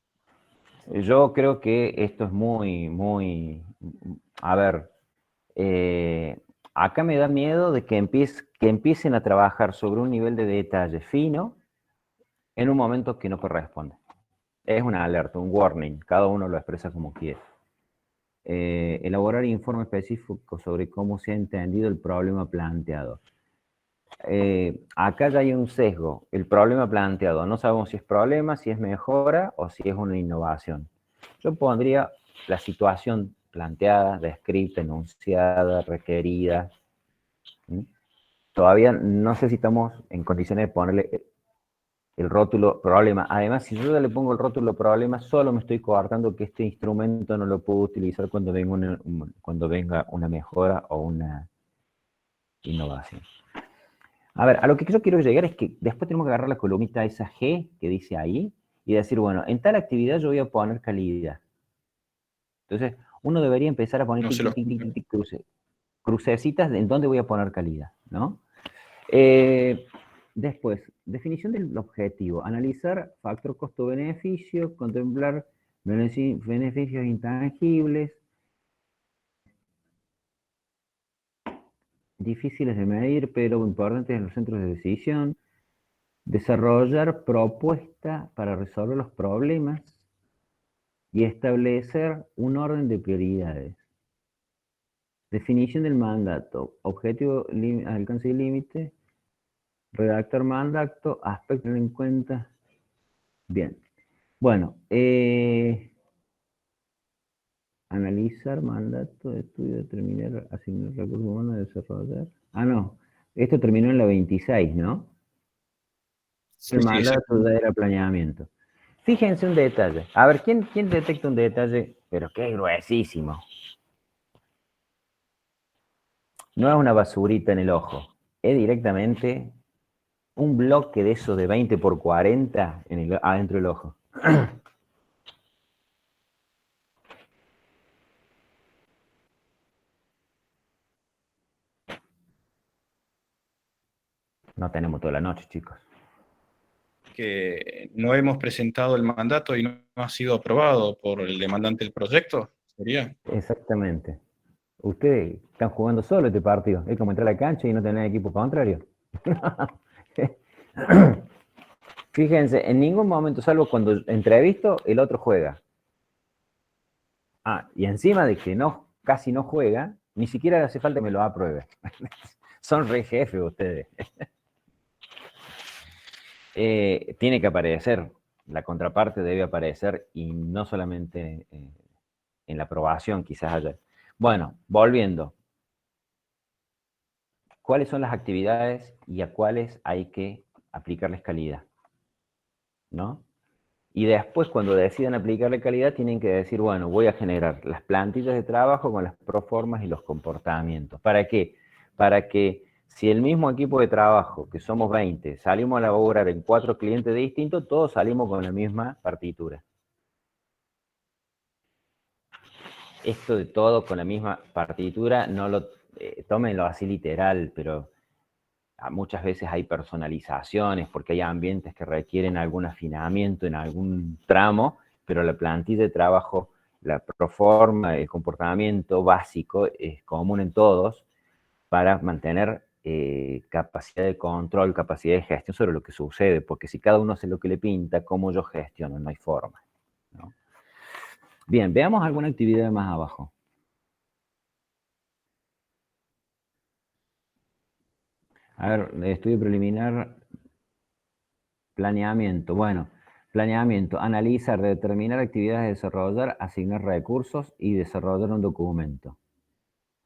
Yo creo que esto es a ver, acá me da miedo de que empiecen a trabajar sobre un nivel de detalle fino en un momento que no corresponde. Es una alerta, un warning, cada uno lo expresa como quiere. Elaborar informe específico sobre cómo se ha entendido el problema planteado. Acá ya hay un sesgo, el problema planteado. No sabemos si es problema, si es mejora o si es una innovación. Yo pondría la situación planteada, descrita, enunciada, requerida. ¿Sí? Todavía no sé si estamos en condiciones de ponerle el rótulo problema. Además, si yo le pongo el rótulo problema, solo me estoy coartando que este instrumento no lo puedo utilizar cuando venga una mejora o una innovación. A ver, a lo que yo quiero llegar es que después tenemos que agarrar la columnita esa G que dice ahí y decir, bueno, en tal actividad yo voy a poner calidad. Entonces, uno debería empezar a poner No se lo... crucecitas en dónde voy a poner calidad, ¿no? Después, definición del objetivo. Analizar factor costo-beneficio, contemplar beneficios intangibles, difíciles de medir, pero importantes en los centros de decisión. Desarrollar propuestas para resolver los problemas y establecer un orden de prioridades. Definición del mandato, objetivo, alcance y límite, redactar mandato, aspectos en cuenta. Bien. Bueno, analizar mandato, estudio, determinar, asignar recursos humanos, desarrollar. Ah, no. Esto terminó en la 26, ¿no? Sí, El sí, mandato ya era planeamiento. Fíjense un detalle. A ver, ¿quién detecta un detalle? Pero qué gruesísimo. No es una basurita en el ojo. Es directamente un bloque de eso de 20 por 40 adentro del ojo. No tenemos toda la noche, chicos. Que no hemos presentado el mandato y no ha sido aprobado por el demandante del proyecto, ¿sería? Exactamente. Ustedes están jugando solo este partido. Es como entrar a la cancha y no tener equipo contrario. Fíjense, en ningún momento, salvo cuando entrevisto, el otro juega. Ah, y encima de que no, casi no juega, ni siquiera hace falta que me lo apruebe. Son re jefes ustedes. Tiene que aparecer, la contraparte debe aparecer y no solamente en la aprobación, quizás haya. Bueno, volviendo. ¿Cuáles son las actividades y a cuáles hay que aplicarles calidad? ¿No? Y después, cuando decidan aplicarle calidad, tienen que decir, bueno, voy a generar las plantillas de trabajo con las proformas y los comportamientos. ¿Para qué? Para que si el mismo equipo de trabajo, que somos 20, salimos a laborar en 4 clientes distintos, todos salimos con la misma partitura. Esto de todo con la misma partitura, no lo tómenlo así literal, pero muchas veces hay personalizaciones porque hay ambientes que requieren algún afinamiento en algún tramo, pero la plantilla de trabajo, la proforma, el comportamiento básico es común en todos para mantener capacidad de control, capacidad de gestión sobre lo que sucede, porque si cada uno hace lo que le pinta, ¿cómo yo gestiono? No hay forma, ¿no? Bien, veamos alguna actividad más abajo. A ver, estudio preliminar, planeamiento. Bueno, planeamiento, analizar, determinar actividades a desarrollar, asignar recursos y desarrollar un documento.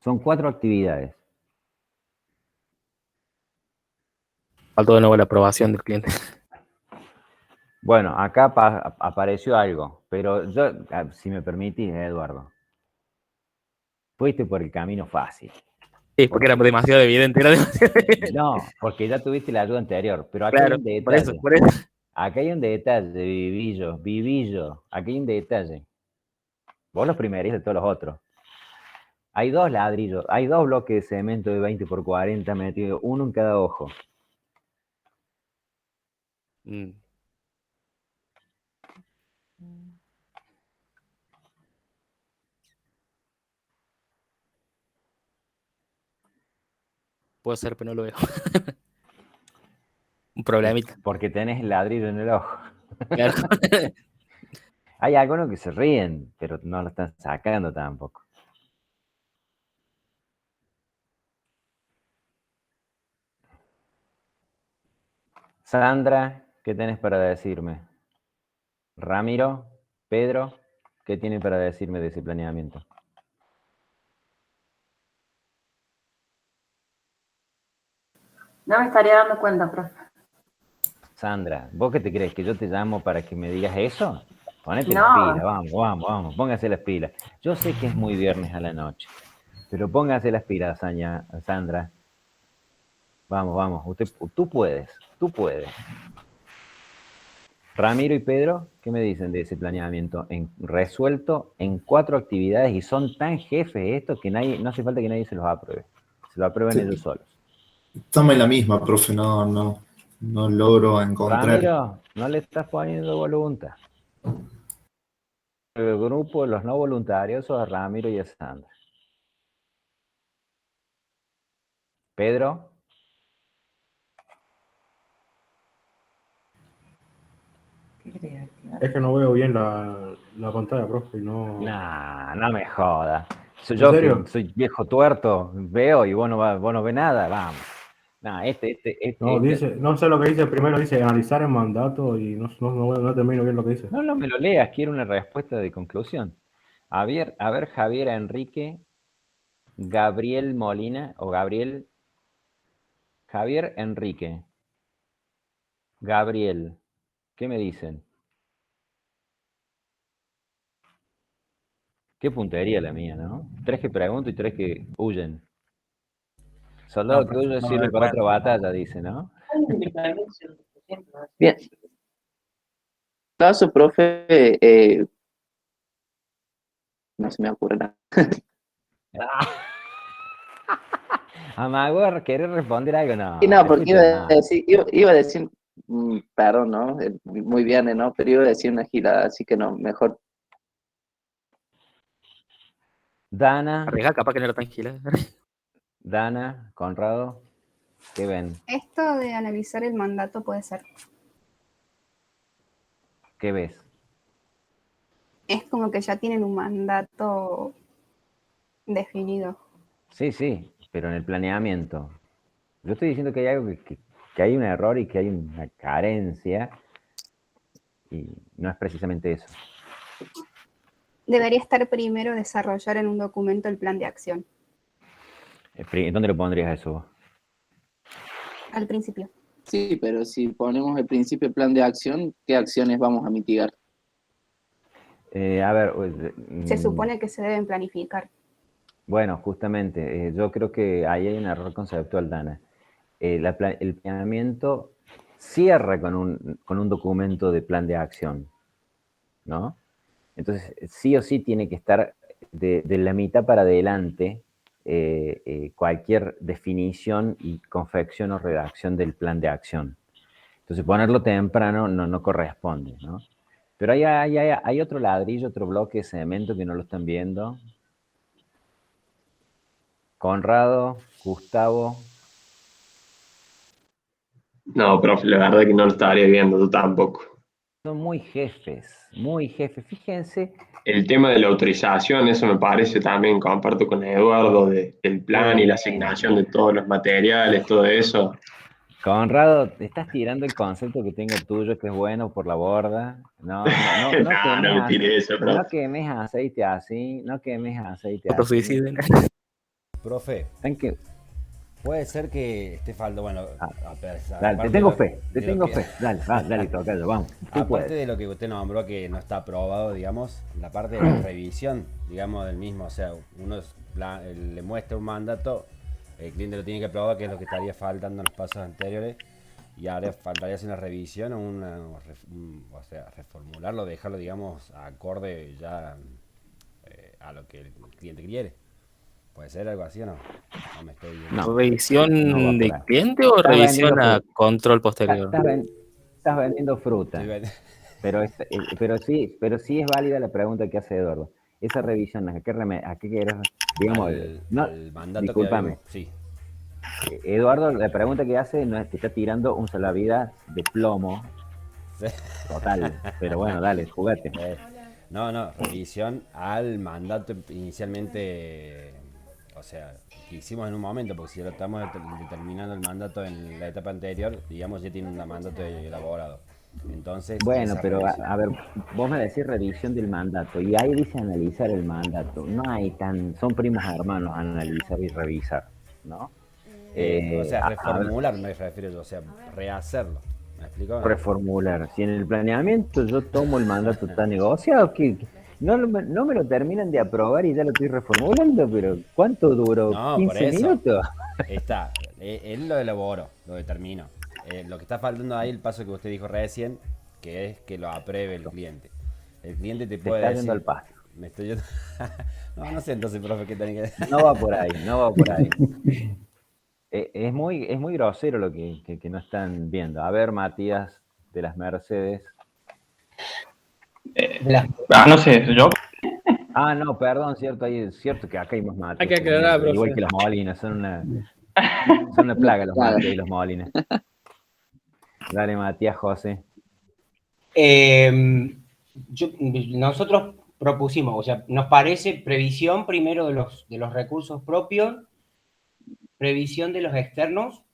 Son 4 actividades. Faltó de nuevo la aprobación del cliente. Bueno, acá apareció algo, pero yo, si me permitís, Eduardo, fuiste por el camino fácil. Sí, porque era demasiado evidente. Era demasiado evidente. No, porque ya tuviste la ayuda anterior, pero acá Claro, hay un detalle. por eso. Acá hay un detalle, Vivillo, aquí hay un detalle. Vos los primerís de todos los otros. Hay 2 ladrillos, hay 2 bloques de cemento de 20 por 40 metidos, uno en cada ojo. Puede ser, pero no lo veo. Un problemita. Porque tenés el ladrillo en el ojo. Claro. Hay algunos que se ríen, pero no lo están sacando tampoco. Sandra, ¿qué tenés para decirme? Ramiro, Pedro, ¿qué tienen para decirme de ese planeamiento? No me estaría dando cuenta, profe. Sandra, ¿vos qué te crees? ¿Que yo te llamo para que me digas eso? Ponete No. las pilas, vamos, póngase las pilas. Yo sé que es muy viernes a la noche, pero póngase las pilas, Sandra. Vamos, tú puedes. Ramiro y Pedro, ¿qué me dicen de ese planeamiento? Resuelto en 4 actividades y son tan jefes estos que no hace falta que nadie se los apruebe. Se lo aprueben ellos solos. Estamos en la misma, profe, no logro encontrar. Ramiro, no le estás poniendo voluntad. El grupo de los no voluntarios son a Ramiro y a Sandra. Pedro. Es que no veo bien la pantalla, profe. No me jodas. Yo ¿En serio? que soy viejo tuerto, veo y vos no ves nada, vamos. No sé lo que dice. Primero dice analizar el mandato y no termino bien lo que dice. No me lo leas, quiero una respuesta de conclusión. A ver, Javier Enrique, Gabriel Molina o Gabriel. Javier Enrique. Gabriel. ¿Qué me dicen? Qué puntería la mía, ¿no? 3 que pregunto y 3 que huyen. Soldado que huye sirve para otra batalla, dice, ¿no? Bien. Caso, profe, no se me ocurre nada. Amagor, ¿querés responder algo? No, Y no, te porque fuiste iba a mal. decir, iba a decir, perdón, ¿no? Muy viernes, ¿no? Pero iba a decir una gilada, así que no, mejor. Dana, Arriesgar, capaz que no era tan gila. Dana, Conrado, ¿qué ven? Esto de analizar el mandato puede ser. ¿Qué ves? Es como que ya tienen un mandato definido. Sí, sí, pero en el planeamiento. Yo estoy diciendo que hay algo que hay un error y que hay una carencia y no es precisamente eso. Debería estar primero desarrollar en un documento el plan de acción, ¿Dónde lo pondrías eso vos? al principio. Sí, pero si ponemos el principio plan de acción, ¿qué acciones vamos a mitigar? A ver, Se supone que se deben planificar. bueno, justamente, yo creo que ahí hay un error conceptual, Dana. El planeamiento cierra con un documento de plan de acción, ¿no? Entonces, sí o sí tiene que estar de la mitad para adelante cualquier definición y confección o redacción del plan de acción. Entonces, ponerlo temprano no corresponde, ¿no? Pero hay otro ladrillo, otro bloque de cemento que no lo están viendo. Conrado, Gustavo. No, profe, la verdad que no lo estaría viendo, tú tampoco. Son muy jefes, muy jefes. Fíjense. El tema de la autorización, eso me parece también, comparto con Eduardo, del plan y la asignación de todos los materiales, todo eso. Conrado, te estás tirando el concepto que tengo tuyo, que es bueno por la borda. No No me tire eso, profe. no quemes aceite así, no quemes aceite así. Autosuiciden. Profe, puede ser que esté faltando, bueno, Dale, te tengo fe. Dale, tocayo, vamos. Aparte de lo que usted nombró que no está aprobado, digamos, la parte de la revisión, digamos, del mismo, o sea, uno le muestra un mandato, el cliente lo tiene que aprobar, que es lo que estaría faltando en los pasos anteriores, y ahora faltaría hacer una revisión o sea, reformularlo, dejarlo, digamos, acorde ya a lo que el cliente quiere. ¿Puede ser algo así o no? No me estoy... ¿Revisión de cliente o revisión a control posterior? Estás vendiendo fruta. Pero sí es válida la pregunta que hace Eduardo. Esa revisión, ¿a qué quieres? Digamos, al mandato. Discúlpame. Sí. Eduardo, la pregunta que hace no es que está tirando un salvavidas de plomo. Sí. Total. Pero bueno, dale, jugate. No, revisión al mandato inicialmente, o sea, que hicimos en un momento, porque si lo estamos determinando el mandato en la etapa anterior, digamos, ya tiene un mandato elaborado. Entonces, bueno, pero a ver, vos me decís revisión del mandato, y ahí dice analizar el mandato. No hay son primos hermanos analizar y revisar, ¿no? O sea, reformular me refiero yo, o sea, rehacerlo. ¿Me explico? Reformular. Si en el planeamiento yo tomo el mandato está negociado, que no me lo terminan de aprobar y ya lo estoy reformulando, pero ¿cuánto duró? No, 15 por eso. minutos. Está, él lo elaboró, lo determinó. Lo que está faltando ahí, el paso que usted dijo recién, que es que lo apruebe el cliente. El cliente te puede decir... Yendo al pasto. Me estoy yendo... no sé entonces, profe, qué tenía que decir. No va por ahí. Es muy grosero lo que no están viendo. A ver, Matías, de las Mercedes. No sé, yo. No, perdón, cierto que acá hay más Matías. Hay que aclarar, profe. Igual que los Molinas, son una plaga los Matías y los Molinas. Dale, Matías, José. Nosotros propusimos, o sea, nos parece previsión primero de los recursos propios, previsión de los externos,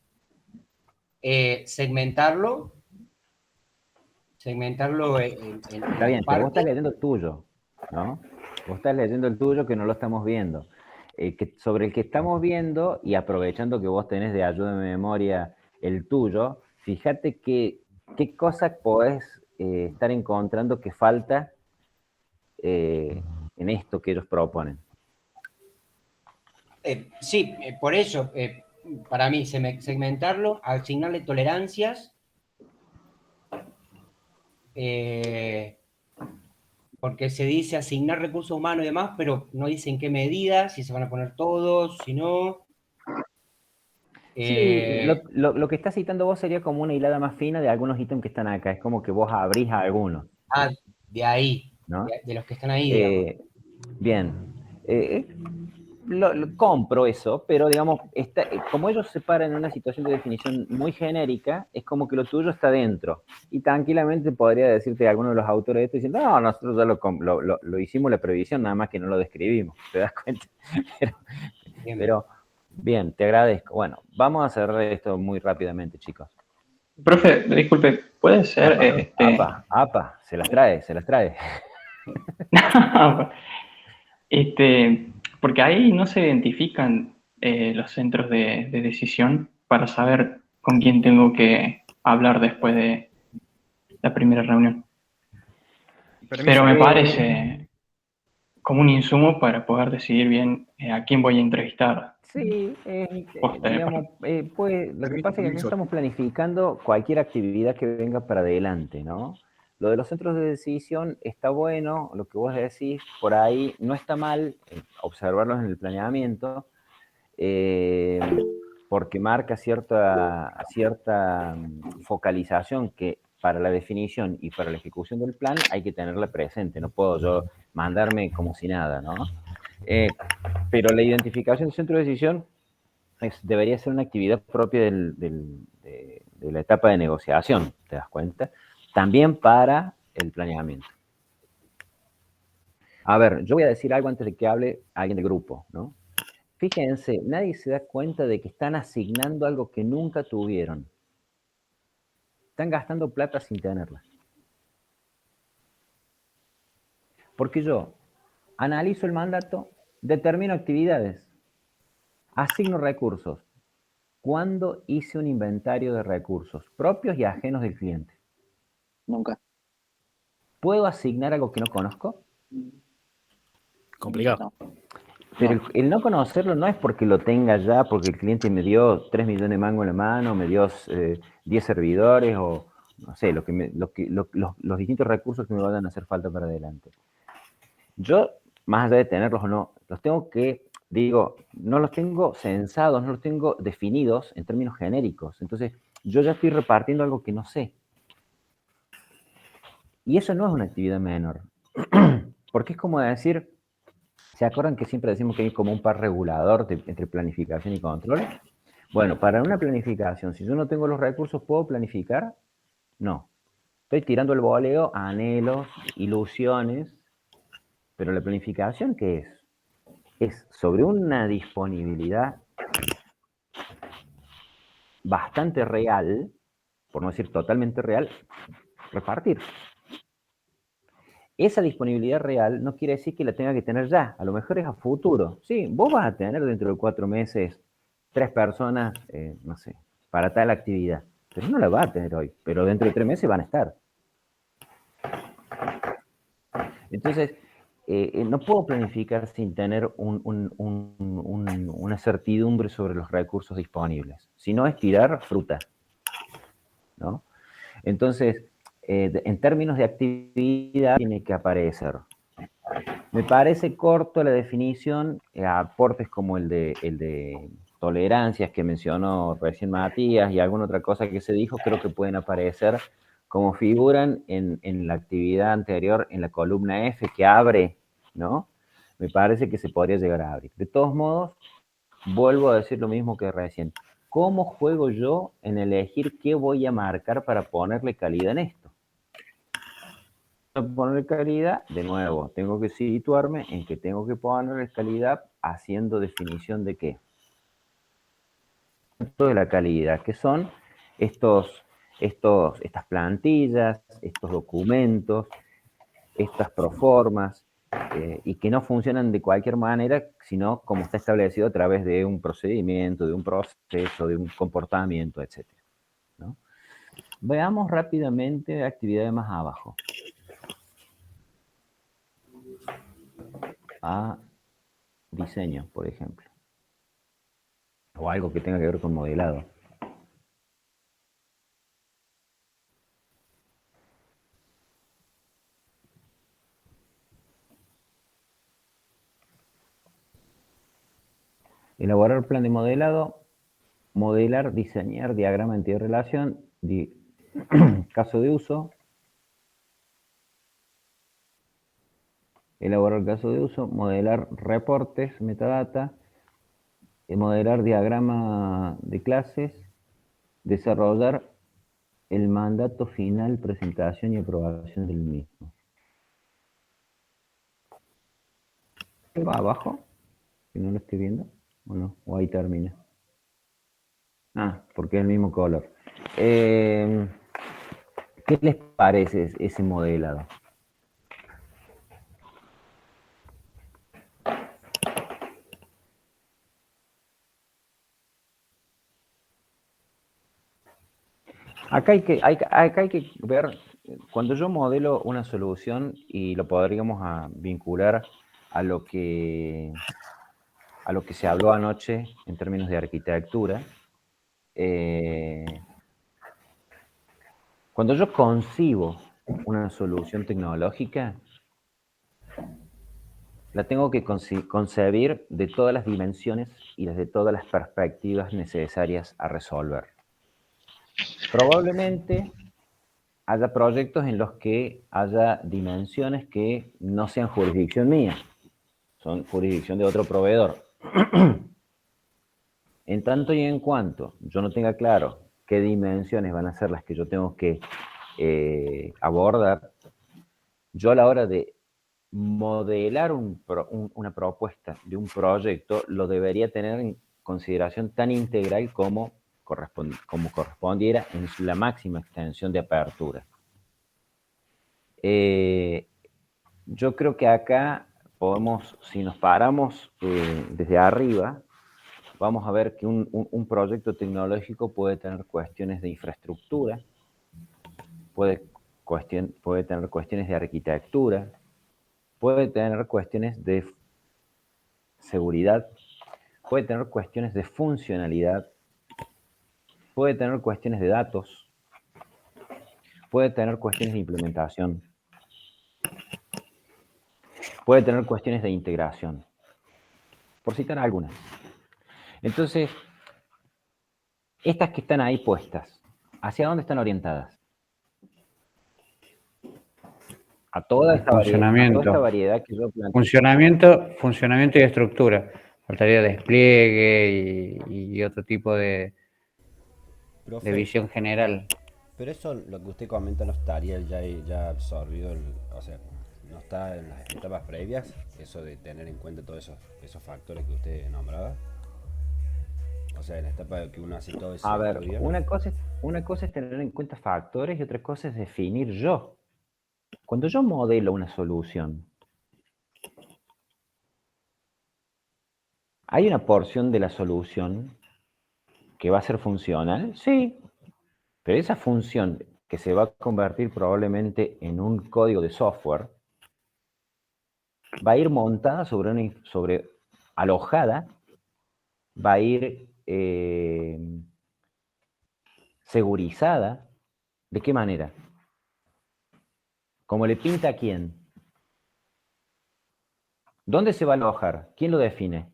segmentarlo Está bien, pero vos estás leyendo el tuyo, ¿no? Vos estás leyendo el tuyo que no lo estamos viendo. Sobre el que estamos viendo, y aprovechando que vos tenés de ayuda de memoria el tuyo, fíjate qué cosa podés estar encontrando que falta en esto que ellos proponen. Sí, por eso, para mí, segmentarlo, asignarle tolerancias, porque se dice asignar recursos humanos y demás, pero no dicen qué medidas, si se van a poner todos, si no. Sí, lo que estás citando vos sería como una hilada más fina de algunos ítems que están acá. Es como que vos abrís a algunos. De ahí, ¿no? de los que están ahí, digamos. Bien. Lo compro eso, pero digamos, como ellos se paran en una situación de definición muy genérica, es como que lo tuyo está dentro. Y tranquilamente podría decirte alguno de los autores de esto diciendo, no, nosotros ya lo hicimos la previsión, nada más que no lo describimos, ¿te das cuenta? Pero bien, te agradezco. Bueno, vamos a cerrar esto muy rápidamente, chicos. Profe, disculpe, ¿puede ser? Apa, se las trae. Porque ahí no se identifican los centros de decisión para saber con quién tengo que hablar después de la primera reunión. Pero me parece como un insumo para poder decidir bien a quién voy a entrevistar. Sí, digamos, pues, lo que pasa es que no estamos planificando cualquier actividad que venga para adelante, ¿no? Lo de los centros de decisión está bueno, lo que vos decís, por ahí no está mal observarlos en el planeamiento, porque marca cierta focalización que para la definición y para la ejecución del plan hay que tenerla presente, no puedo yo mandarme como si nada, ¿no? Pero la identificación del centro de decisión debería ser una actividad propia de la etapa de negociación, ¿te das cuenta? También para el planeamiento. A ver, yo voy a decir algo antes de que hable alguien del grupo, ¿no? Fíjense, nadie se da cuenta de que están asignando algo que nunca tuvieron. Están gastando plata sin tenerla. Porque yo analizo el mandato, determino actividades, asigno recursos. ¿Cuándo hice un inventario de recursos propios y ajenos del cliente? Nunca. ¿Puedo asignar algo que no conozco? Complicado. No. Pero el no conocerlo no es porque lo tenga ya, porque el cliente me dio 3 millones de mangos en la mano, me dio 10 servidores o no sé, los distintos recursos que me vayan a hacer falta para adelante. Yo, más allá de tenerlos o no, los tengo que, no los tengo censados, no los tengo definidos en términos genéricos. Entonces, yo ya estoy repartiendo algo que no sé. Y eso no es una actividad menor. Porque es como decir, ¿se acuerdan que siempre decimos que hay como un par regulador entre planificación y control? Bueno, para una planificación, si yo no tengo los recursos, ¿puedo planificar? No. Estoy tirando el voleo a anhelos, ilusiones, pero la planificación, ¿qué es? Es sobre una disponibilidad bastante real, por no decir totalmente real, repartir. Esa disponibilidad real no quiere decir que la tenga que tener ya, a lo mejor es a futuro. Sí, vos vas a tener dentro de 4 meses 3 personas, no sé, para tal actividad, pero no la vas a tener hoy, pero dentro de 3 meses van a estar. Entonces, no puedo planificar sin tener una certidumbre sobre los recursos disponibles. Si no, es tirar fruta, ¿no? Entonces, en términos de actividad, tiene que aparecer. Me parece corto la definición, aportes como el de tolerancias que mencionó recién Matías y alguna otra cosa que se dijo, creo que pueden aparecer como figuran en la actividad anterior, en la columna F que abre, ¿no? Me parece que se podría llegar a abrir. De todos modos, vuelvo a decir lo mismo que recién. ¿Cómo juego yo en elegir qué voy a marcar para ponerle calidad en esto? Para ponerle calidad, de nuevo, tengo que situarme en que tengo que ponerle calidad haciendo definición de qué. De la calidad, que son estas plantillas, estos documentos, estas proformas, y que no funcionan de cualquier manera, sino como está establecido a través de un procedimiento, de un proceso, de un comportamiento, etc. ¿no? Veamos rápidamente actividades más abajo. A diseño, por ejemplo. O algo que tenga que ver con modelado. Elaborar plan de modelado modelar, diseñar diagrama de entidad de relación, caso de uso, elaborar caso de uso, modelar reportes, metadata, modelar diagrama de clases, desarrollar el mandato final, presentación y aprobación del mismo. ¿Qué va abajo? Que no lo estoy viendo, ¿o no? ¿O ahí termina? Ah, porque es el mismo color. ¿Qué les parece ese modelado? Acá hay que ver, cuando yo modelo una solución y lo podríamos vincular a lo que se habló anoche en términos de arquitectura, cuando yo concibo una solución tecnológica, la tengo que concebir de todas las dimensiones y desde todas las perspectivas necesarias a resolver. Probablemente haya proyectos en los que haya dimensiones que no sean jurisdicción mía, son jurisdicción de otro proveedor. En tanto y en cuanto yo no tenga claro qué dimensiones van a ser las que yo tengo que abordar, yo a la hora de modelar una propuesta de un proyecto lo debería tener en consideración tan integral como correspondiera en la máxima extensión de apertura. Yo creo que acá podemos, si nos paramos desde arriba, vamos a ver que un proyecto tecnológico puede tener cuestiones de infraestructura, puede tener cuestiones de arquitectura, puede tener cuestiones de seguridad, puede tener cuestiones de funcionalidad, puede tener cuestiones de datos, puede tener cuestiones de implementación, puede tener cuestiones de integración, por citar algunas. Entonces, estas que están ahí puestas, ¿hacia dónde están orientadas? A toda esta variedad que yo planteo. Funcionamiento y estructura. Faltaría despliegue y otro tipo de visión general. Pero eso, lo que usted comenta, no estaría ya absorbido, o sea, no está en las etapas previas, eso de tener en cuenta todos esos factores que usted nombraba. O sea, en la etapa de que uno hace todo ese estudio. A ver, estudio. una cosa es tener en cuenta factores y otra cosa es definir yo. Cuando yo modelo una solución, ¿hay una porción de la solución que va a ser funcional? Sí, pero esa función que se va a convertir probablemente en un código de software va a ir montada sobre alojada, va a ir segurizada. ¿De qué manera? ¿Cómo le pinta a quién? ¿Dónde se va a alojar? ¿Quién lo define?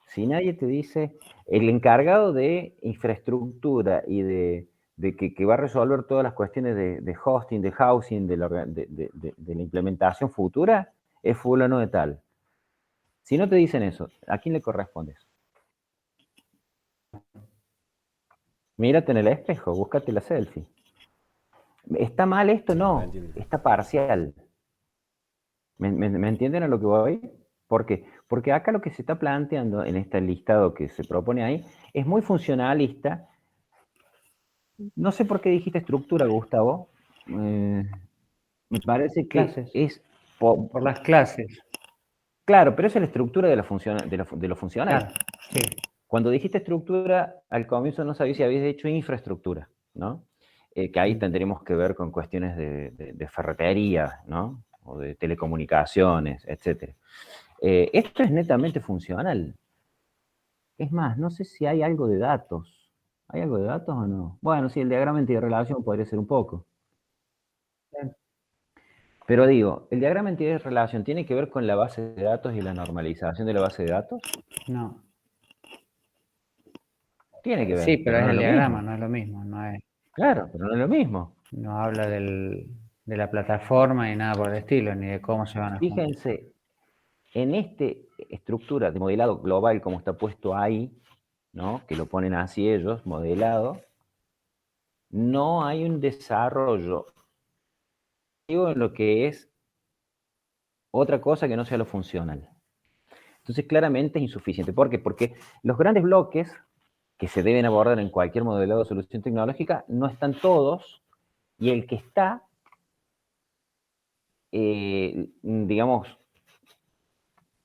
Si nadie te dice, el encargado de infraestructura y de que va a resolver todas las cuestiones de hosting, de housing, de la implementación futura, es fulano de tal. Si no te dicen eso, ¿a quién le corresponde eso? Mírate en el espejo, búscate la selfie. ¿Está mal esto? No, está parcial. ¿Me entienden a lo que voy? ¿Por qué? Porque acá lo que se está planteando en este listado que se propone ahí es muy funcionalista. No sé por qué dijiste estructura, Gustavo. Me parece que clases. Es por las clases. Claro, pero esa es la estructura de lo funcional. Claro, sí. Cuando dijiste estructura, al comienzo no sabía si habías hecho infraestructura, ¿no? Que ahí tendremos que ver con cuestiones de ferretería, ¿no? O de telecomunicaciones, etc. Esto es netamente funcional. Es más, no sé si hay algo de datos. ¿Hay algo de datos o no? Bueno, sí, el diagrama de entidad de relación podría ser un poco. Pero digo, ¿el diagrama de entidad de relación tiene que ver con la base de datos y la normalización de la base de datos? No. Tiene que ver. Sí, pero es no el lo diagrama, mismo. no es lo mismo. No es, Claro, pero no es lo mismo. no habla de la plataforma ni nada por el estilo, ni de cómo se van a juntar. Fíjense, en esta estructura de modelado global, como está puesto ahí, ¿no? Que lo ponen así ellos, modelado, no hay un desarrollo en lo que es otra cosa que no sea lo funcional. Entonces, claramente es insuficiente. ¿Por qué? Porque los grandes bloques que se deben abordar en cualquier modelado de solución tecnológica no están todos, y el que está, digamos,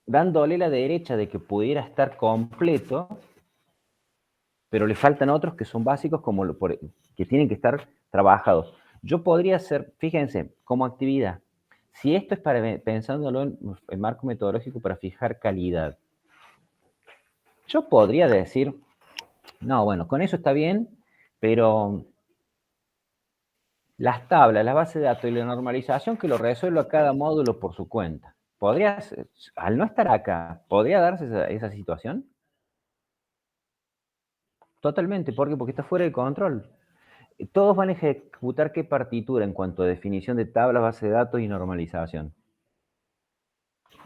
dándole la derecha de que pudiera estar completo, pero le faltan otros que son básicos, como que tienen que estar trabajados. Yo podría hacer, fíjense, como actividad, si esto es pensándolo en marco metodológico para fijar calidad, yo podría decir, no, bueno, con eso está bien, pero las tablas, la base de datos y la normalización que lo resuelva cada módulo por su cuenta. ¿Podrías, al no estar acá, podría darse esa situación? Totalmente, ¿por qué? Porque está fuera de control. Todos van a ejecutar qué partitura en cuanto a definición de tablas, base de datos y normalización.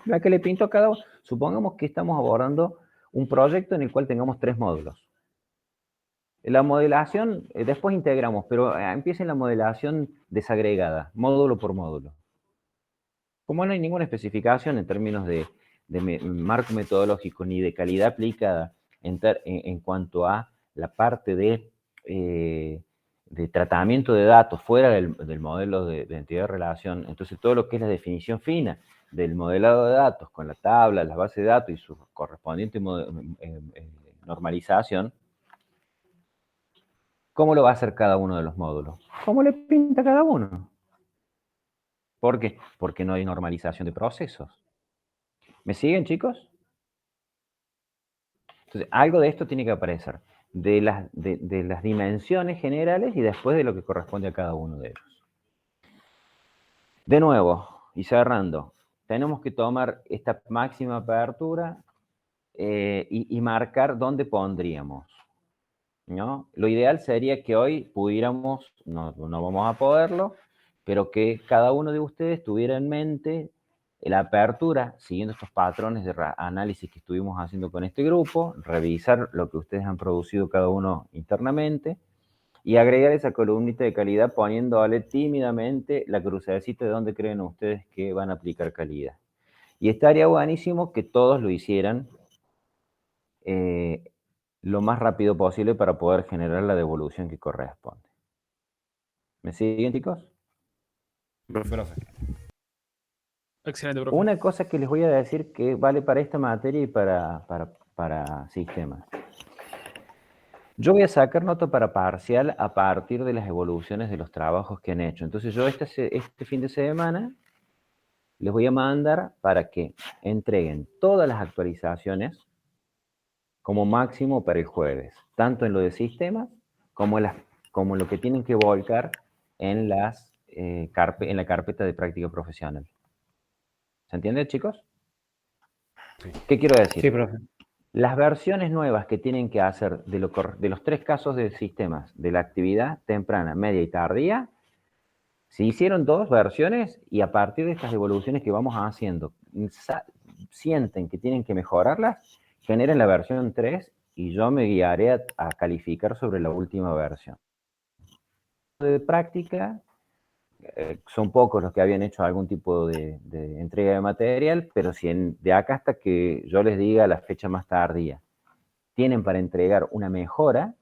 La que le pinto a cada uno. Supongamos que estamos abordando un proyecto en el cual tengamos 3 módulos. La modelación, después integramos, pero empieza en la modelación desagregada, módulo por módulo. Como no hay ninguna especificación en términos de marco metodológico ni de calidad aplicada en cuanto a la parte de tratamiento de datos fuera del modelo de entidad de relación, entonces todo lo que es la definición fina del modelado de datos con la tabla, las bases de datos y su correspondiente normalización, ¿cómo lo va a hacer cada uno de los módulos? ¿Cómo le pinta cada uno? ¿Por qué? Porque no hay normalización de procesos. ¿Me siguen, chicos? Entonces, algo de esto tiene que aparecer, de las dimensiones generales y después de lo que corresponde a cada uno de ellos. De nuevo, y cerrando, tenemos que tomar esta máxima apertura y marcar dónde pondríamos, ¿no? Lo ideal sería que hoy pudiéramos, no vamos a poderlo, pero que cada uno de ustedes tuviera en mente la apertura, siguiendo estos patrones de análisis que estuvimos haciendo con este grupo, revisar lo que ustedes han producido cada uno internamente y agregar esa columnita de calidad poniéndole tímidamente la crucecita de dónde creen ustedes que van a aplicar calidad. Y estaría buenísimo que todos lo hicieran lo más rápido posible para poder generar la devolución que corresponde. ¿Me siguen, chicos? Profe. Excelente, profe. Una cosa que les voy a decir que vale para esta materia y para sistemas. Yo voy a sacar nota para parcial a partir de las evoluciones de los trabajos que han hecho. Entonces yo este fin de semana les voy a mandar para que entreguen todas las actualizaciones como máximo para el jueves, tanto en lo de sistemas como en lo que tienen que volcar en la carpeta de práctica profesional. ¿Se entiende, chicos? Sí. ¿Qué quiero decir? Sí, profe. Las versiones nuevas que tienen que hacer de los 3 casos de sistemas, de la actividad temprana, media y tardía, se hicieron 2 versiones y a partir de estas evoluciones que vamos haciendo, sienten que tienen que mejorarlas, generen la versión 3 y yo me guiaré a calificar sobre la última versión. De práctica, son pocos los que habían hecho algún tipo de entrega de material, pero si de acá hasta que yo les diga la fecha más tardía, tienen para entregar una mejora,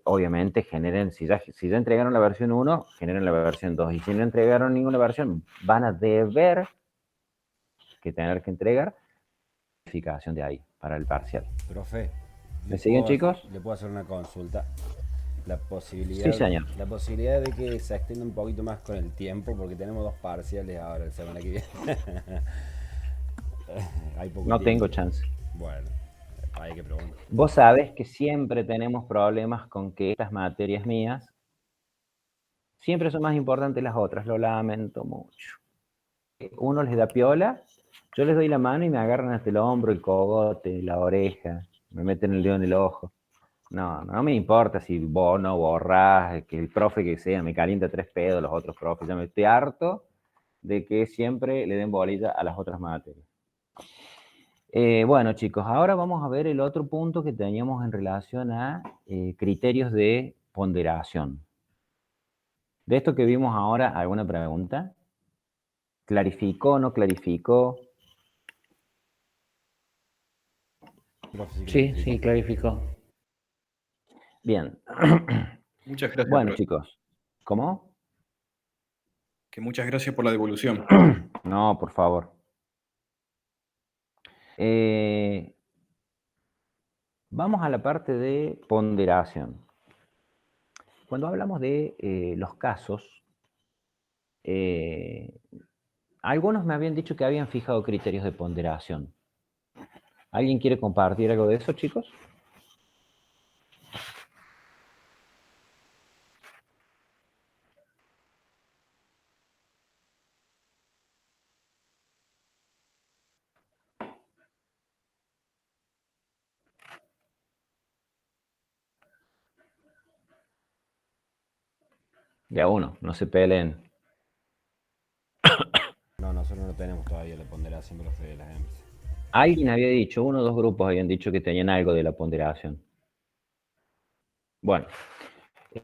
obviamente generen, si ya entregaron la versión 1, generen la versión 2, y si no entregaron ninguna versión, van a deber tener que entregar verificación de ahí, para el parcial. Profe, ¿Me siguen, chicos? ¿Le puedo hacer una consulta? La posibilidad, Sí, señor. La posibilidad de que se extienda un poquito más con el tiempo, porque tenemos 2 parciales ahora, la semana que viene. Hay poco No tiempo. tengo chance. Bueno, hay que preguntar. Vos sabés que siempre tenemos problemas con que estas materias mías siempre son más importantes las otras, lo lamento mucho. Uno les da piola, yo les doy la mano y me agarran hasta el hombro, el cogote, la oreja, me meten el dedo en el ojo. No me importa si vos no borrás, que el profe que sea me calienta 3 pedos, los otros profes. Ya me estoy harto de que siempre le den bolilla a las otras materias. Bueno, chicos, ahora vamos a ver el otro punto que teníamos en relación a criterios de ponderación. De esto que vimos ahora, ¿alguna pregunta? ¿Clarificó o no clarificó? Sí, clarificó. Bien. Muchas gracias. Bueno, profe. chicos. ¿Cómo? Que muchas gracias por la devolución. No, por favor. Vamos a la parte de ponderación. Cuando hablamos de los casos, algunos me habían dicho que habían fijado criterios de ponderación. ¿Alguien quiere compartir algo de eso, chicos? Ya uno, no se peleen. No, nosotros no tenemos todavía la ponderación de los de las EMS. Alguien había dicho, uno o dos grupos habían dicho que tenían algo de la ponderación. Bueno,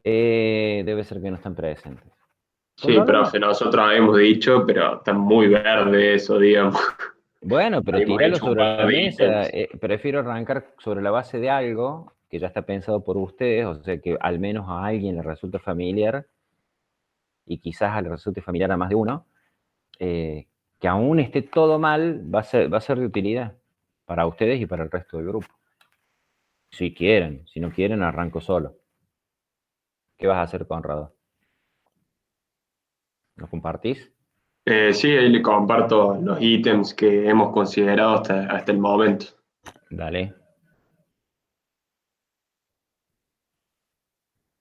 debe ser que no están presentes. Sí, profe, nosotros habíamos dicho, pero está muy verde eso, digamos. Bueno, pero Habíamos tíralo hecho un sobre par la de mesa. ítems. Prefiero arrancar sobre la base de algo que ya está pensado por ustedes, o sea, que al menos a alguien le resulta familiar, y quizás le resulte familiar a más de uno, que aún esté todo mal, va a ser de utilidad para ustedes y para el resto del grupo. Si quieren, si no quieren, arranco solo. ¿Qué vas a hacer, Conrado? ¿Lo compartís? Sí, ahí le comparto los ítems que hemos considerado hasta el momento. Dale.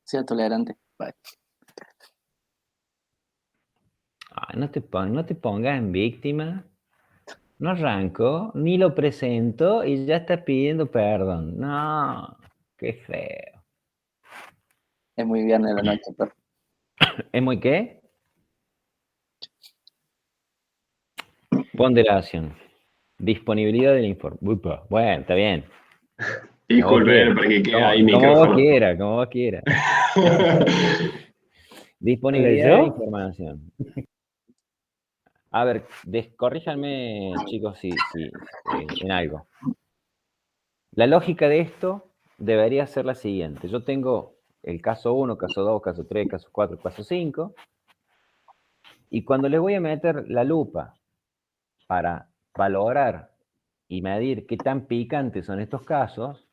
Sea tolerante. Bye. Ay, no te pongas en víctima. No arranco, ni lo presento y ya estás pidiendo perdón. No, qué feo. Es muy viernes de la noche, profe. ¿Es muy qué? Ponderación. Disponibilidad del informe. Upa, bueno, está bien. Disculpen, para que quede ahí Como vos micrófono. como vos quieras. Disponibilidad de la información. A ver, corríjanme, chicos, si en algo. La lógica de esto debería ser la siguiente. Yo tengo el caso 1, caso 2, caso 3, caso 4, caso 5. Y cuando le voy a meter la lupa para valorar y medir qué tan picantes son estos casos,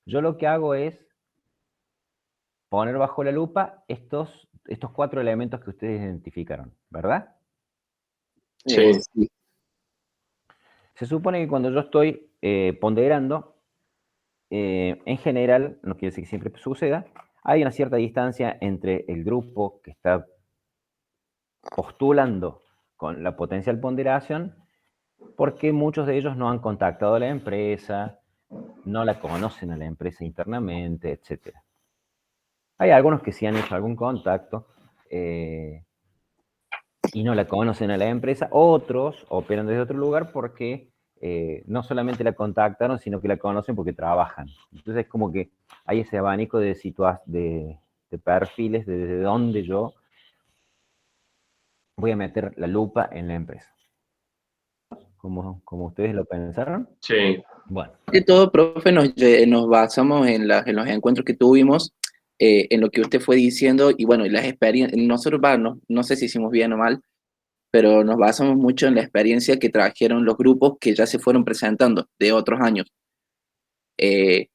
yo lo que hago es poner bajo la lupa estos 4 elementos que ustedes identificaron, ¿verdad? Sí. Se supone que cuando yo estoy ponderando, en general, no quiere decir que siempre suceda, hay una cierta distancia entre el grupo que está postulando con la potencial ponderación, porque muchos de ellos no han contactado a la empresa, no la conocen a la empresa internamente, etc. Hay algunos que sí han hecho algún contacto y no la conocen a la empresa, otros operan desde otro lugar porque no solamente la contactaron, sino que la conocen porque trabajan. Entonces es como que hay ese abanico de perfiles desde donde yo voy a meter la lupa en la empresa. ¿Como ustedes lo pensaron? Sí. Bueno. De todo, profe, nos basamos en los encuentros que tuvimos, en lo que usted fue diciendo, y bueno, y las experiencias, nosotros, no sé si hicimos bien o mal, pero nos basamos mucho en la experiencia que trajeron los grupos que ya se fueron presentando de otros años.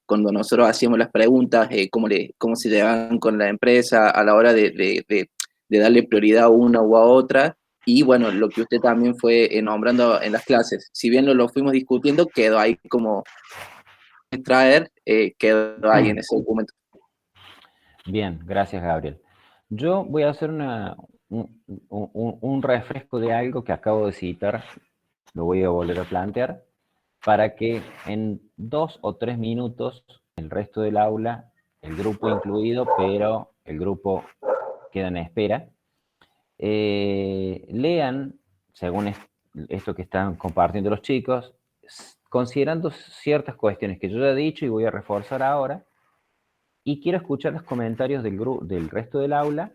Cuando nosotros hacíamos las preguntas, cómo se llevaban con la empresa a la hora de darle prioridad a una u a otra, y bueno, lo que usted también fue nombrando en las clases, si bien lo fuimos discutiendo, quedó ahí como extraer, quedó ahí en ese documento. Bien, gracias, Gabriel. Yo voy a hacer un refresco de algo que acabo de citar, lo voy a volver a plantear, para que en 2 o 3 minutos el resto del aula, el grupo incluido, pero el grupo queda en espera. Lean, según esto que están compartiendo los chicos, considerando ciertas cuestiones que yo ya he dicho y voy a reforzar ahora, y quiero escuchar los comentarios del resto del aula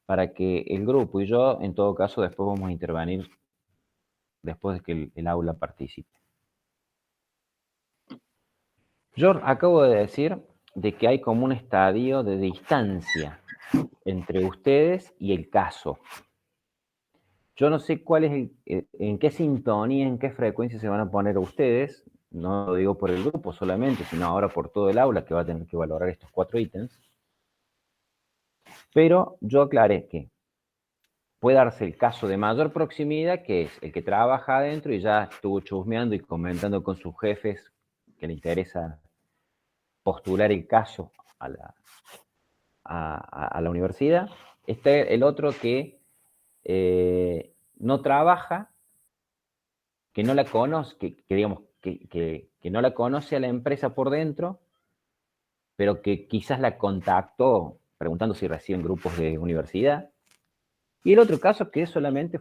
para que el grupo y yo, en todo caso, después vamos a intervenir después de que el aula participe. Yo acabo de decir de que hay como un estadio de distancia entre ustedes y el caso. Yo no sé cuál es en qué sintonía, en qué frecuencia se van a poner ustedes, no lo digo por el grupo solamente, sino ahora por todo el aula que va a tener que valorar estos 4 ítems. Pero yo aclaré que puede darse el caso de mayor proximidad, que es el que trabaja adentro y ya estuvo chusmeando y comentando con sus jefes que le interesa postular el caso a la universidad. Este el otro que no trabaja, que no la conoce, digamos, que no la conoce a la empresa por dentro, pero que quizás la contactó preguntando si reciben grupos de universidad. Y el otro caso que solamente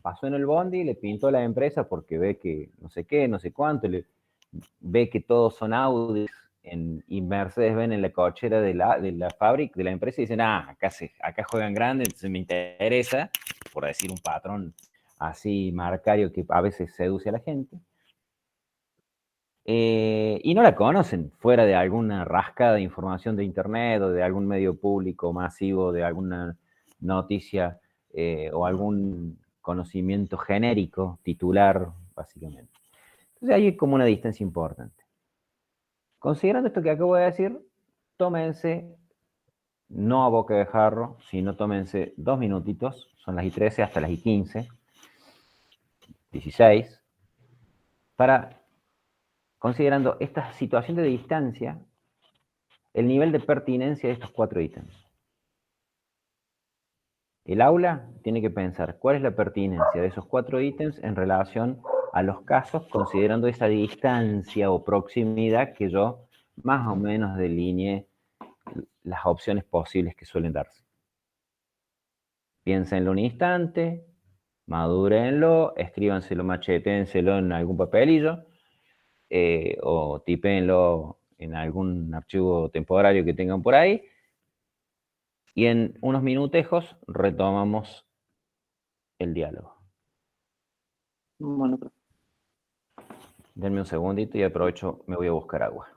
pasó en el bondi, le pintó a la empresa porque ve que no sé qué, no sé cuánto, ve que todos son Audi y Mercedes ven en la cochera de la fábrica, de la empresa, y dicen, acá juegan grande, entonces me interesa, por decir un patrón así marcario que a veces seduce a la gente. Y no la conocen, fuera de alguna rascada de información de internet o de algún medio público masivo, de alguna noticia o algún conocimiento genérico, titular, básicamente. Entonces hay como una distancia importante. Considerando esto que acabo de decir, tómense, no a boca de jarro, sino tómense 2 minutitos, son las y 13 hasta las y 15, 16, para, considerando esta situación de distancia, el nivel de pertinencia de estos 4 ítems. El aula tiene que pensar cuál es la pertinencia de esos 4 ítems en relación a los casos, considerando esa distancia o proximidad que yo más o menos delineé las opciones posibles que suelen darse. Piénsenlo un instante, madúrenlo, escríbanselo, macheténselo en algún papelillo, o tipéenlo en algún archivo temporario que tengan por ahí, y en unos minutejos retomamos el diálogo. Bueno, Denme un segundito y aprovecho, me voy a buscar agua.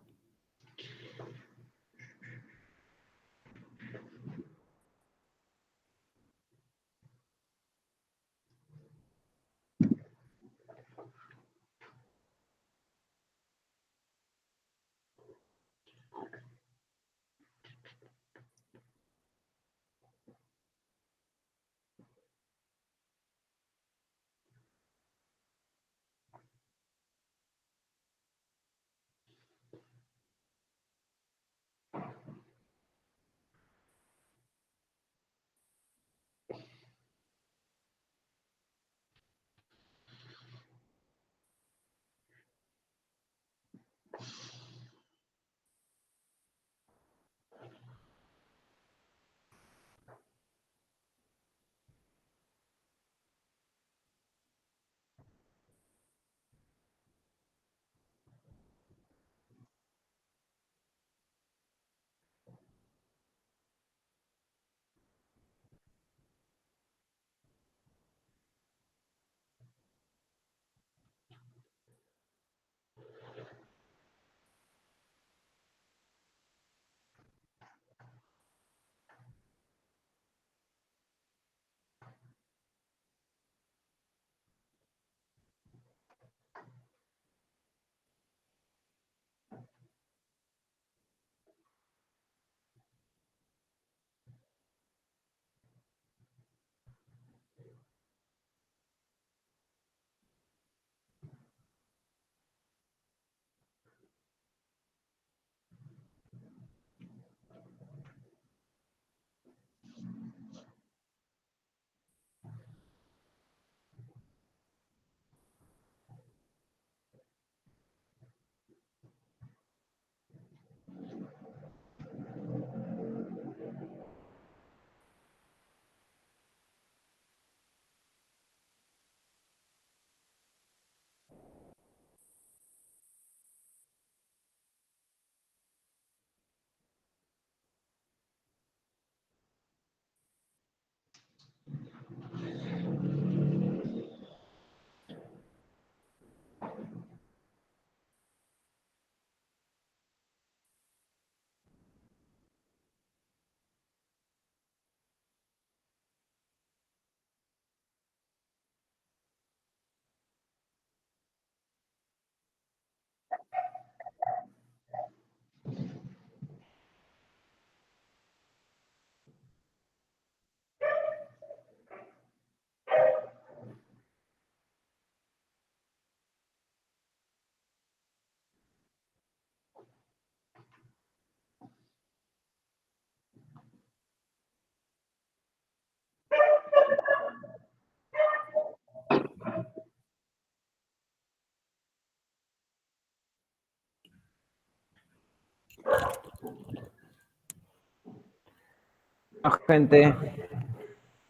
Gente,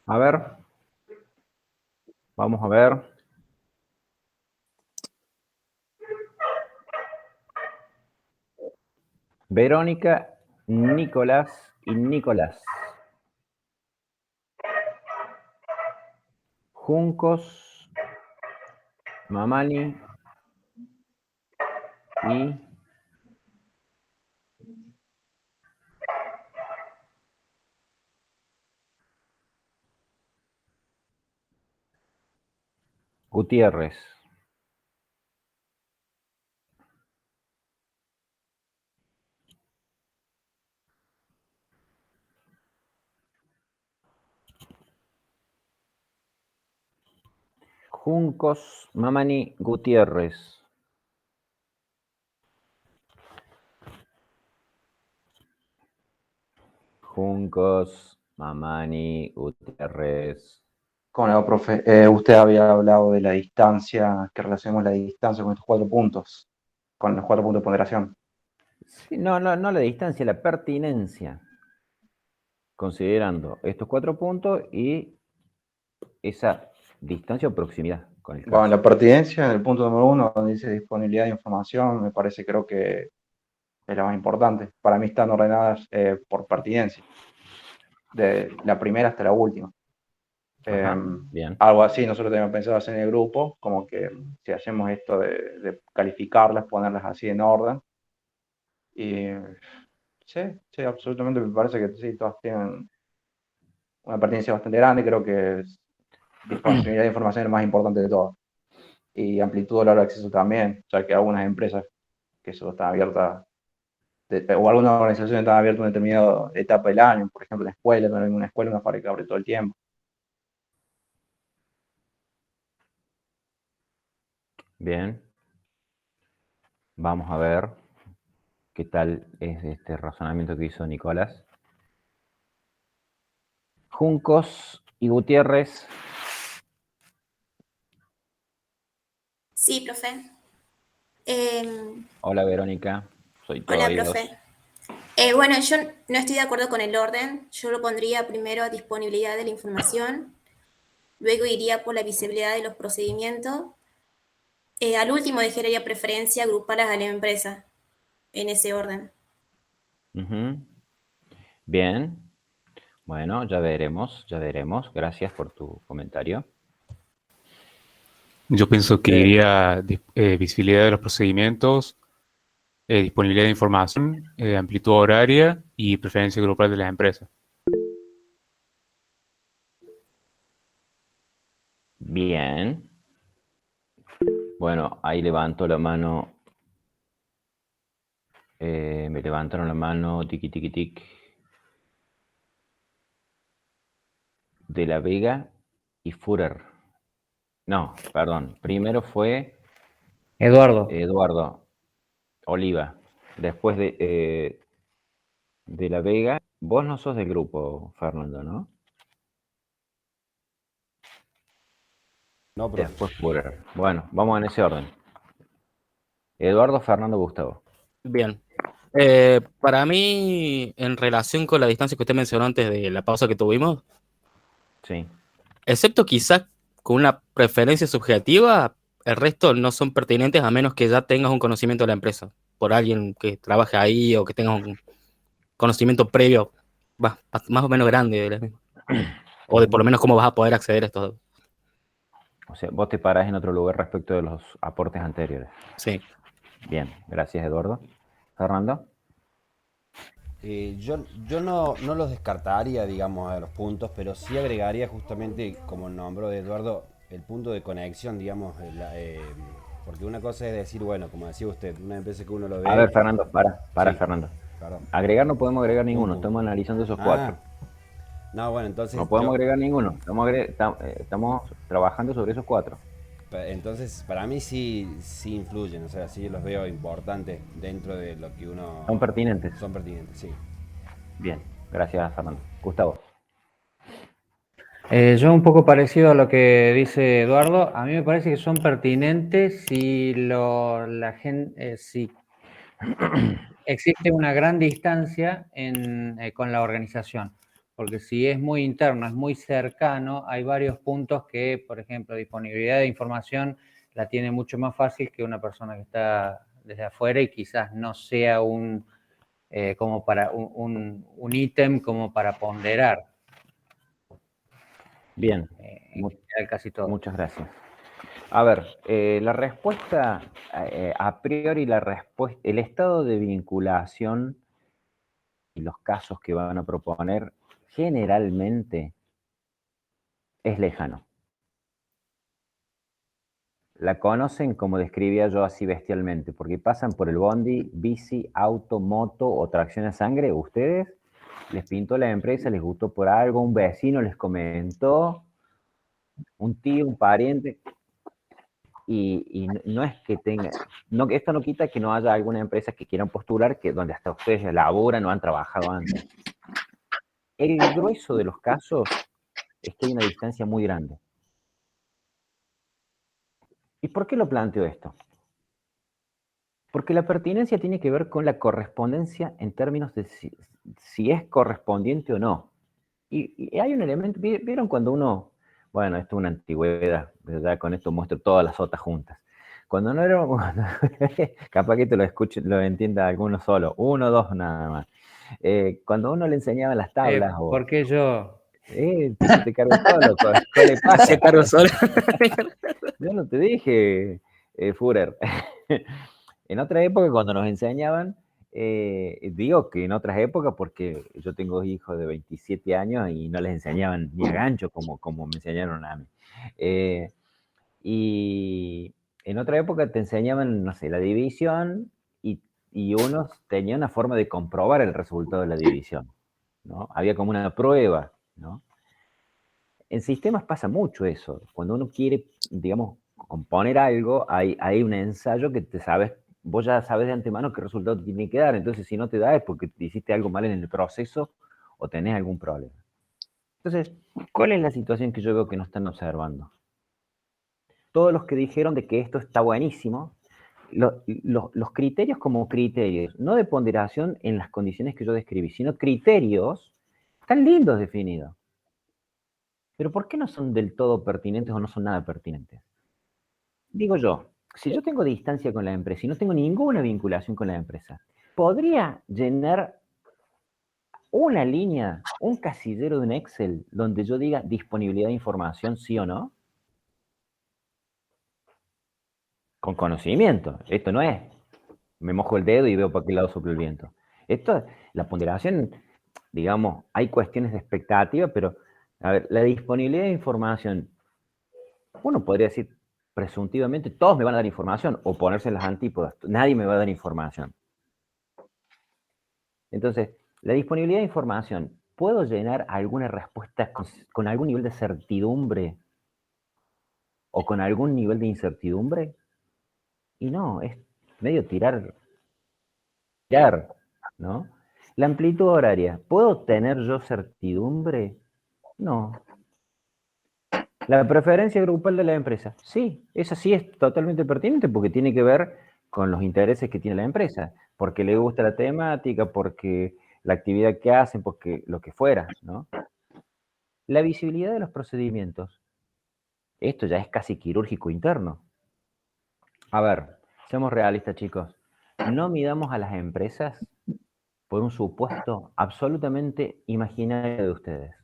a ver, vamos a ver. Verónica, Nicolás y Nicolás. Juncos, Mamani y Gutiérrez. Juncos, Mamani, Gutiérrez. Juncos, Mamani, Gutiérrez. ¿Cómo le va, profe? Usted había hablado de la distancia, que relacionemos la distancia con estos 4 puntos, con los 4 puntos de ponderación. Sí, no la distancia, la pertinencia. Considerando estos 4 puntos y esa distancia o proximidad con el caso. Bueno, la pertinencia, en el punto número 1, donde dice disponibilidad de información, me parece, creo que es la más importante. Para mí están ordenadas por pertinencia, de la primera hasta la última. Bien. Algo así, nosotros teníamos pensado hacer en el grupo, como que si hacemos esto de calificarlas, ponerlas así en orden. Y sí, absolutamente, me parece que sí, todas tienen una pertinencia bastante grande, creo que disponibilidad de información es lo más importante de todo. Y amplitud de hora de acceso también, ya que algunas empresas que solo están abiertas, o algunas organizaciones están abiertas en una determinada etapa del año, por ejemplo, en escuela, no hay una escuela, una fábrica abre todo el tiempo. Bien. Vamos a ver qué tal es este razonamiento que hizo Nicolás. Juncos y Gutiérrez. Sí, profe. Hola, Verónica. Soy todo Hola, oídos. profe. Bueno, yo no estoy de acuerdo con el orden. Yo lo pondría primero a disponibilidad de la información, luego iría por la visibilidad de los procedimientos. Al último dejaría preferencia agruparlas a la empresa, en ese orden. Bien. Bueno, ya veremos. Gracias por tu comentario. Yo pienso que iría visibilidad de los procedimientos, disponibilidad de información, amplitud horaria y preferencia grupal de las empresas. Bien. Bueno, ahí levanto la mano. Me levantaron la mano, tiqui, tiqui, tic. De la Vega y Führer. No, perdón. Primero fue Eduardo Oliva. Después de la Vega. Vos no sos del grupo, Fernando, ¿no? No, profe. Después Führer. Bueno, vamos en ese orden. Eduardo, Fernando, Gustavo. Bien. Para mí, en relación con la distancia que usted mencionó antes de la pausa que tuvimos, sí. Excepto quizás con una preferencia subjetiva, el resto no son pertinentes a menos que ya tengas un conocimiento de la empresa, por alguien que trabaje ahí o que tengas un conocimiento previo más o menos grande de la misma. O de por lo menos cómo vas a poder acceder a estos. O sea, vos te parás en otro lugar respecto de los aportes anteriores. Sí. Bien, gracias, Eduardo. Fernando. Yo no los descartaría, digamos, a los puntos, pero sí agregaría justamente, como nombró de Eduardo, el punto de conexión, digamos, porque una cosa es decir, bueno, como decía usted, una empresa que uno lo ve... A ver, Fernando, para, sí, Fernando. Perdón. Agregar no podemos agregar ninguno, estamos analizando esos 4. No, bueno, entonces... No podemos agregar ninguno, estamos trabajando sobre esos 4. Entonces, para mí sí influyen, o sea, sí los veo importantes dentro de lo que uno... Son pertinentes. Son pertinentes, sí. Bien, gracias, Fernando. Gustavo. Yo un poco parecido a lo que dice Eduardo, a mí me parece que son pertinentes si si existe una gran distancia con la organización. porque si es muy interno, es muy cercano, hay varios puntos que, por ejemplo, disponibilidad de información la tiene mucho más fácil que una persona que está desde afuera y quizás no sea como para un ítem como para ponderar. Bien, casi todo. Muchas gracias. A ver, la respuesta, a priori la respuesta, el estado de vinculación y los casos que van a proponer generalmente es lejano. La conocen como describía yo así bestialmente, porque pasan por el bondi, bici, auto, moto o tracción a sangre. Ustedes les pintó la empresa, les gustó por algo, un vecino les comentó, un tío, un pariente, y no es que tenga, no, esto no quita que no haya alguna empresa que quieran postular que donde hasta ustedes laboran o han trabajado antes. El grueso de los casos es que hay una distancia muy grande. ¿Y por qué lo planteo esto? Porque la pertinencia tiene que ver con la correspondencia en términos de si es correspondiente o no. Y hay un elemento, ¿vieron cuando uno, bueno, esto es una antigüedad, ya con esto muestro todas las otras juntas. Cuando no era, capaz que te lo escuche, lo entienda alguno solo, uno, dos nada más. Cuando uno le enseñaba las tablas o... ¿Por qué yo? Te cargo solo, ¿qué le pasa? Se cargo solo. Yo no te dije, Führer. En otra época, cuando nos enseñaban, digo que en otras épocas, porque yo tengo hijos de 27 años y no les enseñaban ni a gancho como me enseñaron a mí. Y en otra época te enseñaban, no sé, la división y uno tenía una forma de comprobar el resultado de la división, ¿no? Había como una prueba, ¿no? En sistemas pasa mucho eso. Cuando uno quiere, digamos, componer algo, hay un ensayo que vos ya sabes de antemano qué resultado te tiene que dar. Entonces, si no te da es porque hiciste algo mal en el proceso o tenés algún problema. Entonces, ¿cuál es la situación que yo veo que no están observando? Todos los que dijeron de que esto está buenísimo, los criterios como criterios, no de ponderación en las condiciones que yo describí, sino criterios tan lindos definidos. Pero ¿por qué no son del todo pertinentes o no son nada pertinentes? Digo yo, si yo tengo distancia con la empresa y no tengo ninguna vinculación con la empresa, ¿podría llenar una línea, un casillero de un Excel donde yo diga disponibilidad de información, sí o no? Con conocimiento. Esto no es, me mojo el dedo y veo para qué lado sopla el viento. Esto, la ponderación, digamos, hay cuestiones de expectativa, pero, a ver, la disponibilidad de información, uno podría decir, presuntivamente, todos me van a dar información, o ponerse en las antípodas, nadie me va a dar información. Entonces, la disponibilidad de información, ¿puedo llenar alguna respuesta con algún nivel de certidumbre o con algún nivel de incertidumbre? Y no, es medio tirar, ¿no? La amplitud horaria, ¿puedo tener yo certidumbre? No. La preferencia grupal de la empresa, sí, esa sí es totalmente pertinente porque tiene que ver con los intereses que tiene la empresa, porque le gusta la temática, porque la actividad que hacen, porque lo que fuera, ¿no? La visibilidad de los procedimientos, esto ya es casi quirúrgico interno. A ver, seamos realistas, chicos. No midamos a las empresas por un supuesto absolutamente imaginario de ustedes.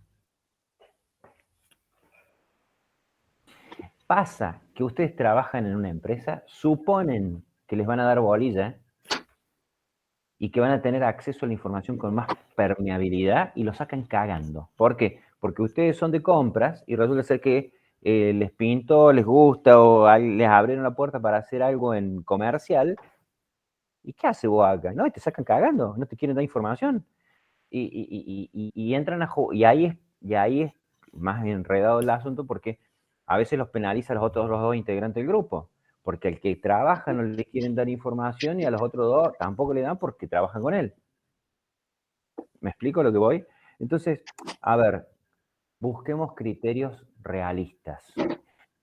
Pasa que ustedes trabajan en una empresa, suponen que les van a dar bolilla y que van a tener acceso a la información con más permeabilidad y lo sacan cagando. ¿Por qué? Porque ustedes son de compras y resulta ser que les pintó, les gusta o les abrieron la puerta para hacer algo en comercial. ¿Y qué hace vos acá? No, y te sacan cagando, no te quieren dar información. Y entran a jugar. Y ahí es más enredado el asunto porque a veces los penaliza a los dos integrantes del grupo. Porque al que trabaja no le quieren dar información y a los otros dos tampoco le dan porque trabajan con él. ¿Me explico lo que voy? Entonces, a ver, busquemos criterios realistas.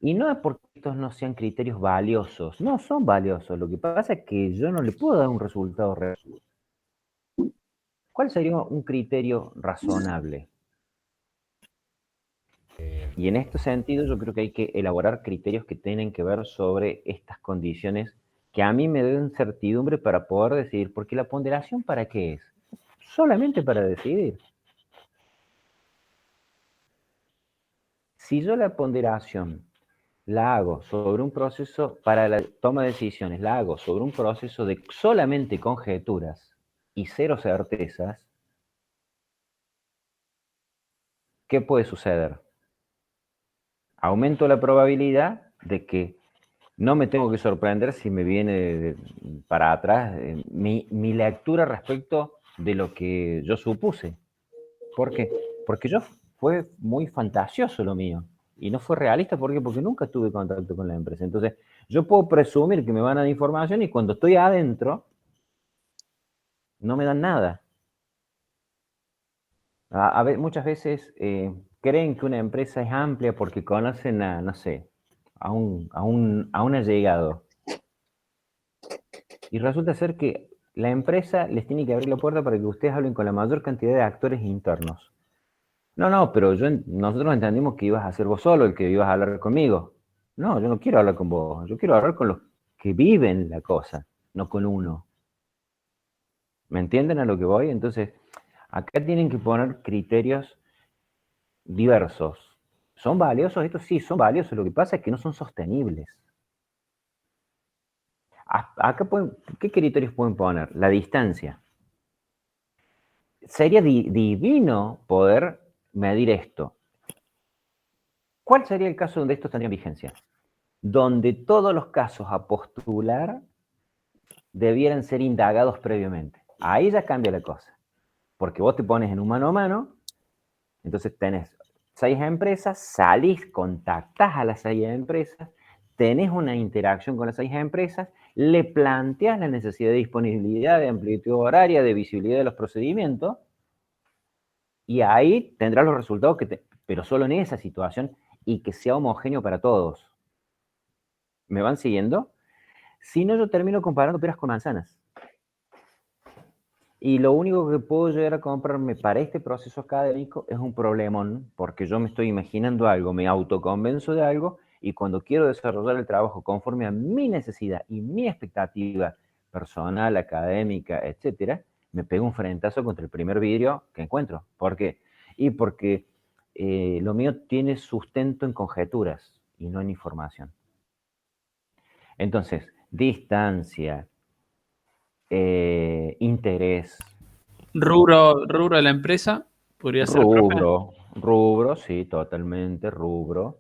Y no es porque estos no sean criterios valiosos, no son valiosos. Lo que pasa es que yo no le puedo dar un resultado real. ¿Cuál sería un criterio razonable? Y en este sentido yo creo que hay que elaborar criterios que tienen que ver sobre estas condiciones que a mí me den certidumbre para poder decidir, porque la ponderación ¿para qué es? Solamente para decidir. Si yo la ponderación la hago sobre un proceso para la toma de decisiones, la hago sobre un proceso de solamente conjeturas y cero certezas, ¿qué puede suceder? Aumento la probabilidad de que no me tengo que sorprender si me viene para atrás mi lectura respecto de lo que yo supuse. ¿Por qué? Porque fue muy fantasioso lo mío. Y no fue realista, ¿por qué? Porque nunca tuve contacto con la empresa. Entonces, yo puedo presumir que me van a dar información y cuando estoy adentro, no me dan nada. Muchas veces creen que una empresa es amplia porque conocen a, no sé, a un allegado. Y resulta ser que la empresa les tiene que abrir la puerta para que ustedes hablen con la mayor cantidad de actores internos. No, pero nosotros entendimos que ibas a ser vos solo el que ibas a hablar conmigo. No, yo no quiero hablar con vos, yo quiero hablar con los que viven la cosa, no con uno. ¿Me entienden a lo que voy? Entonces, acá tienen que poner criterios diversos. ¿Son valiosos? Estos sí, son valiosos. Lo que pasa es que no son sostenibles. Acá ¿qué criterios pueden poner? La distancia. Sería divino poder medir esto. ¿Cuál sería el caso donde esto tendría vigencia? Donde todos los casos a postular debieran ser indagados previamente. Ahí ya cambia la cosa. Porque vos te pones en un mano a mano, entonces tenés 6 empresas, salís, contactás a las 6 empresas, tenés una interacción con las 6 empresas, le planteas la necesidad de disponibilidad, de amplitud horaria, de visibilidad de los procedimientos, y ahí tendrás los resultados, pero solo en esa situación, y que sea homogéneo para todos. ¿Me van siguiendo? Si no, yo termino comparando peras con manzanas. Y lo único que puedo llegar a comprarme para este proceso académico es un problemón, porque yo me estoy imaginando algo, me autoconvenzo de algo, y cuando quiero desarrollar el trabajo conforme a mi necesidad y mi expectativa personal, académica, etcétera, me pego un frentazo contra el primer vidrio que encuentro. ¿Por qué? Y porque lo mío tiene sustento en conjeturas y no en información. Entonces, distancia, interés. Rubro de la empresa, podría ser, profe. Rubro, sí, totalmente, rubro.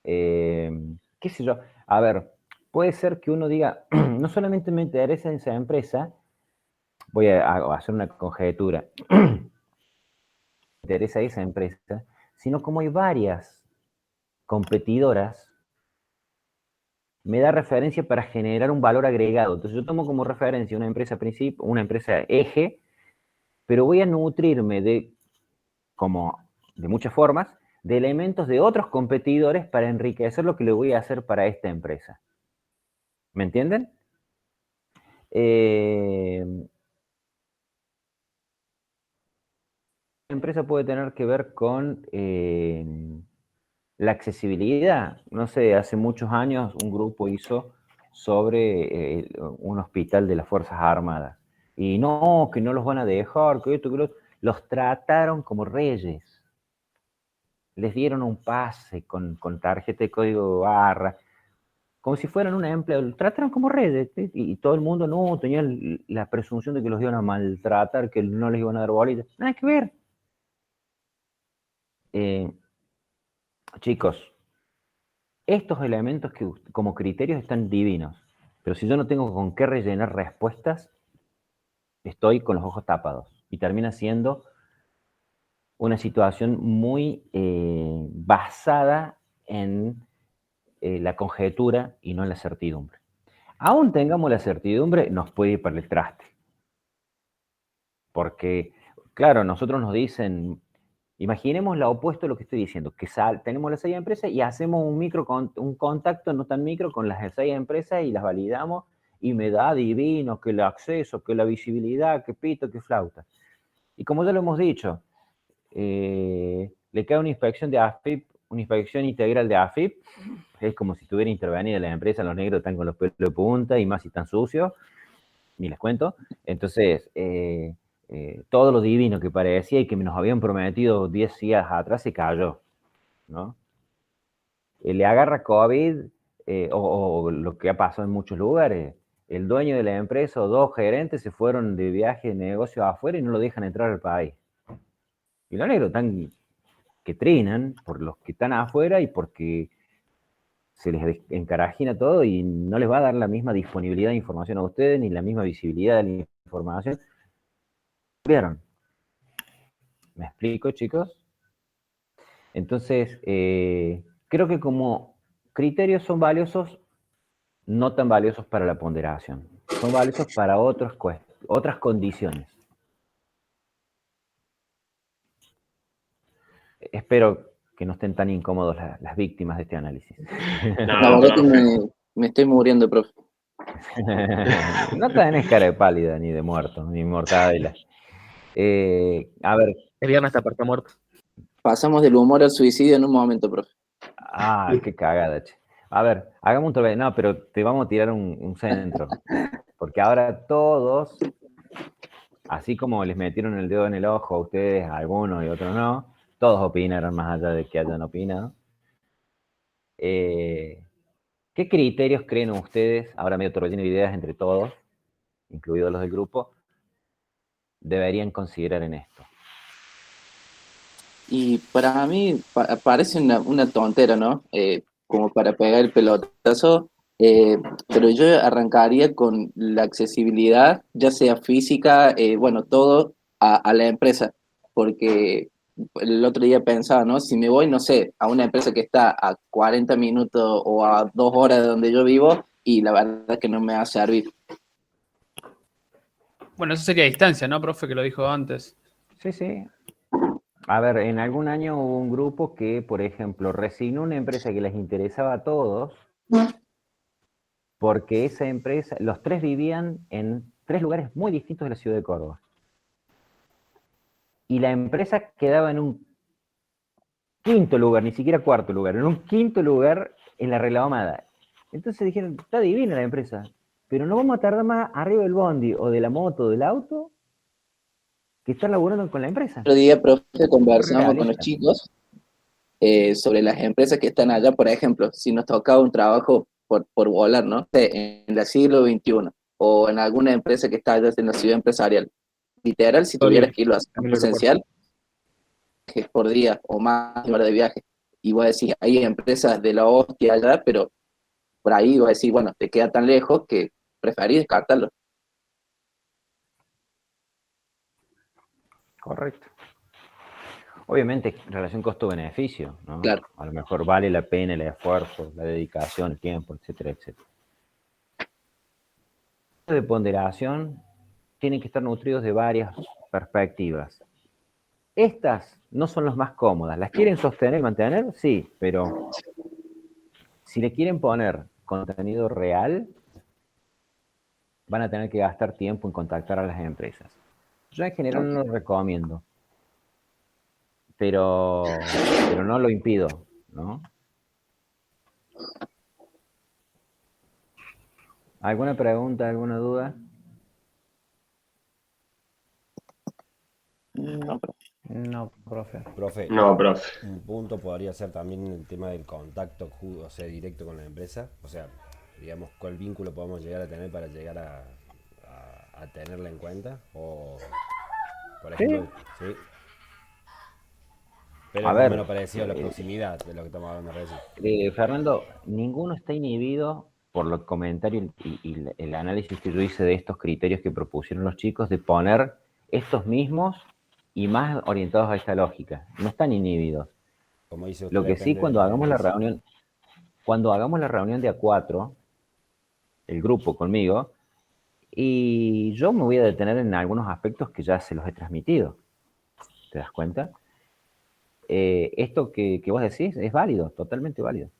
¿Qué sé yo? A ver, puede ser que uno diga, no solamente me interesa en esa empresa, voy a hacer una conjetura, me interesa esa empresa, sino como hay varias competidoras, me da referencia para generar un valor agregado. Entonces yo tomo como referencia una empresa principio, una empresa eje, pero voy a nutrirme de muchas formas, de elementos de otros competidores para enriquecer lo que le voy a hacer para esta empresa. ¿Me entienden? La empresa puede tener que ver con la accesibilidad. No sé, hace muchos años un grupo hizo sobre un hospital de las Fuerzas Armadas. Y no, que no los van a dejar, que esto, que lo otro. Los trataron como reyes. Les dieron un pase con tarjeta de código barra, como si fueran un empleado. Los trataron como reyes. Y todo el mundo no tenía la presunción de que los iban a maltratar, que no les iban a dar bolitas. Nada que ver. Chicos, estos elementos que como criterios están divinos, pero si yo no tengo con qué rellenar respuestas, estoy con los ojos tapados y termina siendo una situación muy basada en la conjetura y no en la certidumbre. Aún tengamos la certidumbre, nos puede ir para el traste. Porque, claro, nosotros nos dicen, imaginemos lo opuesto a lo que estoy diciendo, que tenemos las 6 empresas y hacemos un contacto no tan micro con las 6 empresas y las validamos y me da divino que el acceso, que la visibilidad, que pito, que flauta. Y como ya lo hemos dicho, le cae una inspección de AFIP una inspección integral de AFIP, es como si tuviera intervenido la empresa, los negros están con los pelos de punta y más si están sucios, ni les cuento. Entonces, todo lo divino que parecía y que nos habían prometido 10 días atrás se cayó, ¿no? Le agarra COVID, o lo que ha pasado en muchos lugares, el dueño de la empresa o 2 gerentes se fueron de viaje de negocio afuera y no lo dejan entrar al país. Y los negros están que trinan por los que están afuera y porque se les encarajina todo y no les va a dar la misma disponibilidad de información a ustedes ni la misma visibilidad de la información. ¿Vieron? ¿Me explico, chicos? Entonces, creo que como criterios son valiosos, no tan valiosos para la ponderación. Son valiosos para otras condiciones. Espero que no estén tan incómodos las víctimas de este análisis. La verdad que me estoy muriendo, profe. No tenés cara de pálida, ni de muerto, ni mortadela. A ver. El viernes está parte muerto. Pasamos del humor al suicidio en un momento, profe. Ah, qué cagada, che. A ver, hagamos un torneo. No, pero te vamos a tirar un centro. Porque ahora todos, así como les metieron el dedo en el ojo a ustedes, a algunos y otros no, todos opinaron más allá de que hayan opinado. ¿Qué criterios creen ustedes, ahora medio torbellino de ideas entre todos, incluidos los del grupo, deberían considerar en esto? Y para mí parece una tontera, ¿no? Como para pegar el pelotazo, pero yo arrancaría con la accesibilidad, ya sea física, bueno, todo a la empresa, porque el otro día pensaba, ¿no? Si me voy, no sé, a una empresa que está a 40 minutos o a 2 horas de donde yo vivo, y la verdad es que no me va a servir. Bueno, eso sería distancia, ¿no, profe? Que lo dijo antes. Sí, sí. A ver, en algún año hubo un grupo que, por ejemplo, resignó una empresa que les interesaba a todos, porque esa empresa, los 3 vivían en 3 lugares muy distintos de la ciudad de Córdoba. Y la empresa quedaba en un 5.º lugar, ni siquiera 4.º lugar, en un 5.º lugar en la reclamada. Entonces dijeron, está divina la empresa, pero no vamos a tardar más arriba del bondi o de la moto o del auto que estar laburando con la empresa. El otro día, profe, conversamos con los chicos sobre las empresas que están allá, por ejemplo, si nos tocaba un trabajo por volar, ¿no? En el siglo XXI, o en alguna empresa que está allá en la ciudad empresarial. Literal, si tuvieras que irlo a hacer presencial, que es por día o más de hora de viaje. Y vos decís, hay empresas de la hostia allá, pero por ahí vos decís, bueno, te queda tan lejos que preferís descartarlo. Correcto. Obviamente, relación costo-beneficio, ¿no? Claro. A lo mejor vale la pena el esfuerzo, la dedicación, el tiempo, etcétera, etcétera. De ponderación tienen que estar nutridos de varias perspectivas. Estas no son las más cómodas. ¿Las quieren sostener y mantener? Sí, pero si le quieren poner contenido real, van a tener que gastar tiempo en contactar a las empresas. Yo en general no lo recomiendo, pero no lo impido, ¿no? ¿Alguna pregunta, alguna duda? No, profe. No, profe. Profe. No, profe. Un punto podría ser también el tema del contacto, o sea, directo con la empresa. O sea, digamos, ¿cuál vínculo podemos llegar a tener para llegar a tenerla en cuenta? O, por ejemplo, ¿sí? Pero A es ver, menos parecido a la proximidad de lo que estamos hablando recién. Fernando, ninguno está inhibido por los comentarios y el análisis que yo hice de estos criterios que propusieron los chicos de poner estos mismos y más orientados a esta lógica. No están inhibidos. Como dice usted, Lo que sí, cuando hagamos la reunión de A4, el grupo conmigo, y yo me voy a detener en algunos aspectos que ya se los he transmitido. ¿Te das cuenta? Esto que vos decís es válido, totalmente válido.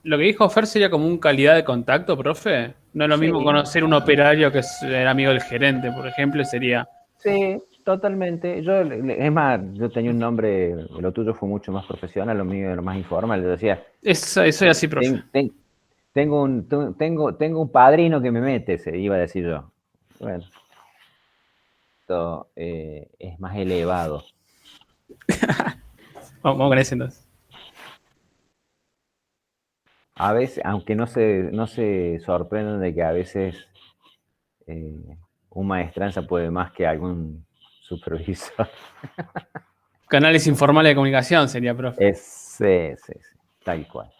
Lo que dijo Fer sería como un calidad de contacto, profe. No es lo mismo conocer un operario que es el amigo del gerente, por ejemplo, sería... Sí, Totalmente. Es más, yo tenía un nombre, lo tuyo fue mucho más profesional, lo mío era más informal. Yo decía, Soy así, profe. tengo un padrino que me mete, se iba a decir yo. Bueno, esto es más elevado. Vamos con ese entonces. A veces, aunque no se sorprendan de que a veces un maestranza puede más que algún supervisor. Canales informales de comunicación sería, profe. Sí, tal cual.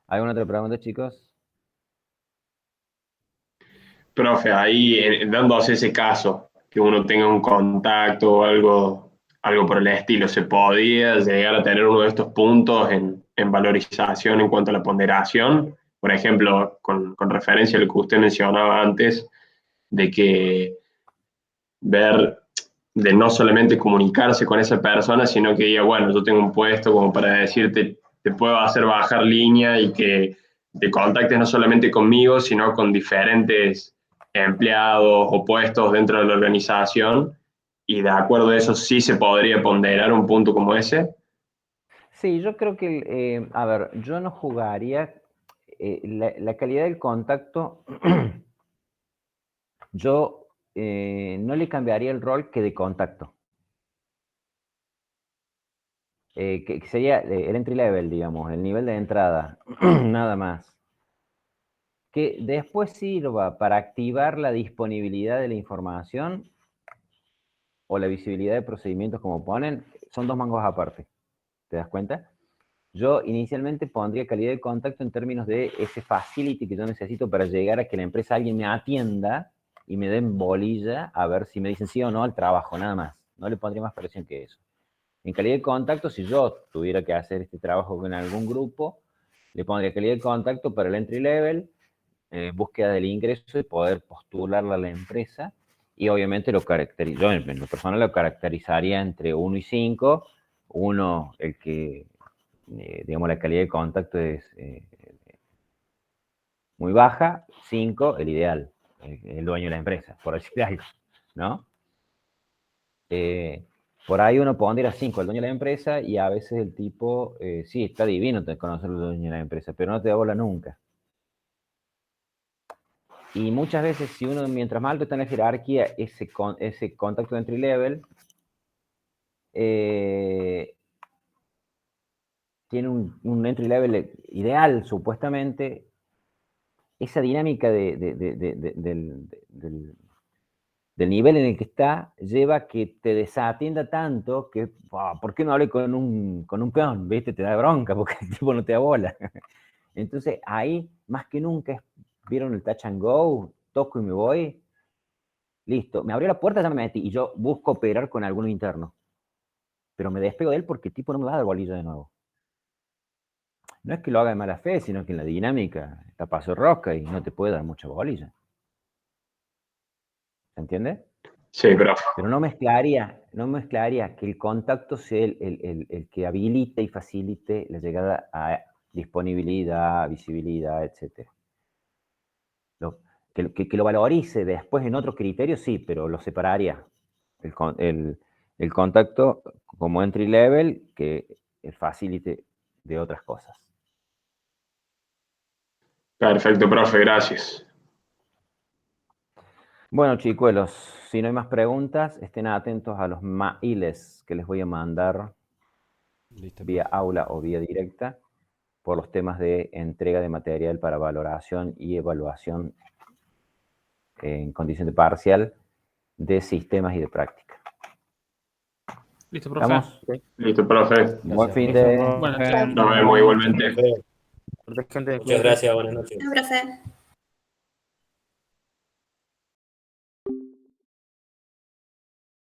¿Alguna otra pregunta, chicos? Profe, ahí dándose ese caso, que uno tenga un contacto o algo por el estilo, ¿se podía llegar a tener uno de estos puntos en valorización en cuanto a la ponderación? Por ejemplo, con referencia a lo que usted mencionaba antes, de que de no solamente comunicarse con esa persona, sino que diga, bueno, yo tengo un puesto como para decirte, te puedo hacer bajar línea y que te contactes no solamente conmigo, sino con diferentes empleados o puestos dentro de la organización, y de acuerdo a eso sí se podría ponderar un punto como ese. Sí, yo creo que, a ver, yo no jugaría la calidad del contacto, yo no le cambiaría el rol que de contacto. Que sería el entry level, digamos, el nivel de entrada, nada más. Que después sirva para activar la disponibilidad de la información o la visibilidad de procedimientos, como ponen, son dos mangos aparte. ¿Te das cuenta? Yo inicialmente pondría calidad de contacto en términos de ese facility que yo necesito para llegar a que la empresa, alguien me atienda y me den bolilla a ver si me dicen sí o no al trabajo, nada más. No le pondría más presión que eso. En calidad de contacto, si yo tuviera que hacer este trabajo con algún grupo, le pondría calidad de contacto para el entry level, búsqueda del ingreso y poder postularla a la empresa. Y obviamente yo en lo personal lo caracterizaría entre 1 y 5. 1, el que, digamos, la calidad de contacto es muy baja. 5, el ideal, el dueño de la empresa, por decir algo, ¿no? Por ahí uno pondría 5 al dueño de la empresa y a veces el tipo, sí, está divino conocer al dueño de la empresa, pero no te da bola nunca. Y muchas veces, si uno, mientras más alto está en la jerarquía, ese contacto de entry level, tiene un entry level ideal, supuestamente, esa dinámica del nivel en el que está, lleva a que te desatienda tanto que, ¿por qué no hablé con un peón? ¿Viste? Te da bronca porque el tipo no te da bola. Entonces, ahí, más que nunca, ¿vieron el touch and go? Toco y me voy. Listo. Me abrió la puerta, ya me metí. Y yo busco operar con alguno interno. Pero me despego de él porque el tipo no me va a dar bolilla de nuevo. No es que lo haga de mala fe, sino que en la dinámica está paso rosca y no te puede dar mucha bolilla. ¿Se entiende? Sí, profe. Pero no mezclaría que el contacto sea el que habilite y facilite la llegada a disponibilidad, visibilidad, etc. Que lo valorice después en otro criterio, sí, pero lo separaría. El contacto como entry level que facilite de otras cosas. Perfecto, profe, gracias. Bueno, chicuelos, si no hay más preguntas, estén atentos a los mails que les voy a mandar vía aula o vía directa por los temas de entrega de material para valoración y evaluación en condición de parcial de sistemas y de práctica. Listo, profe. ¿Estamos? Listo, profe. Buen fin de... Nos vemos igualmente. Muchas gracias, buenas noches. No, profe.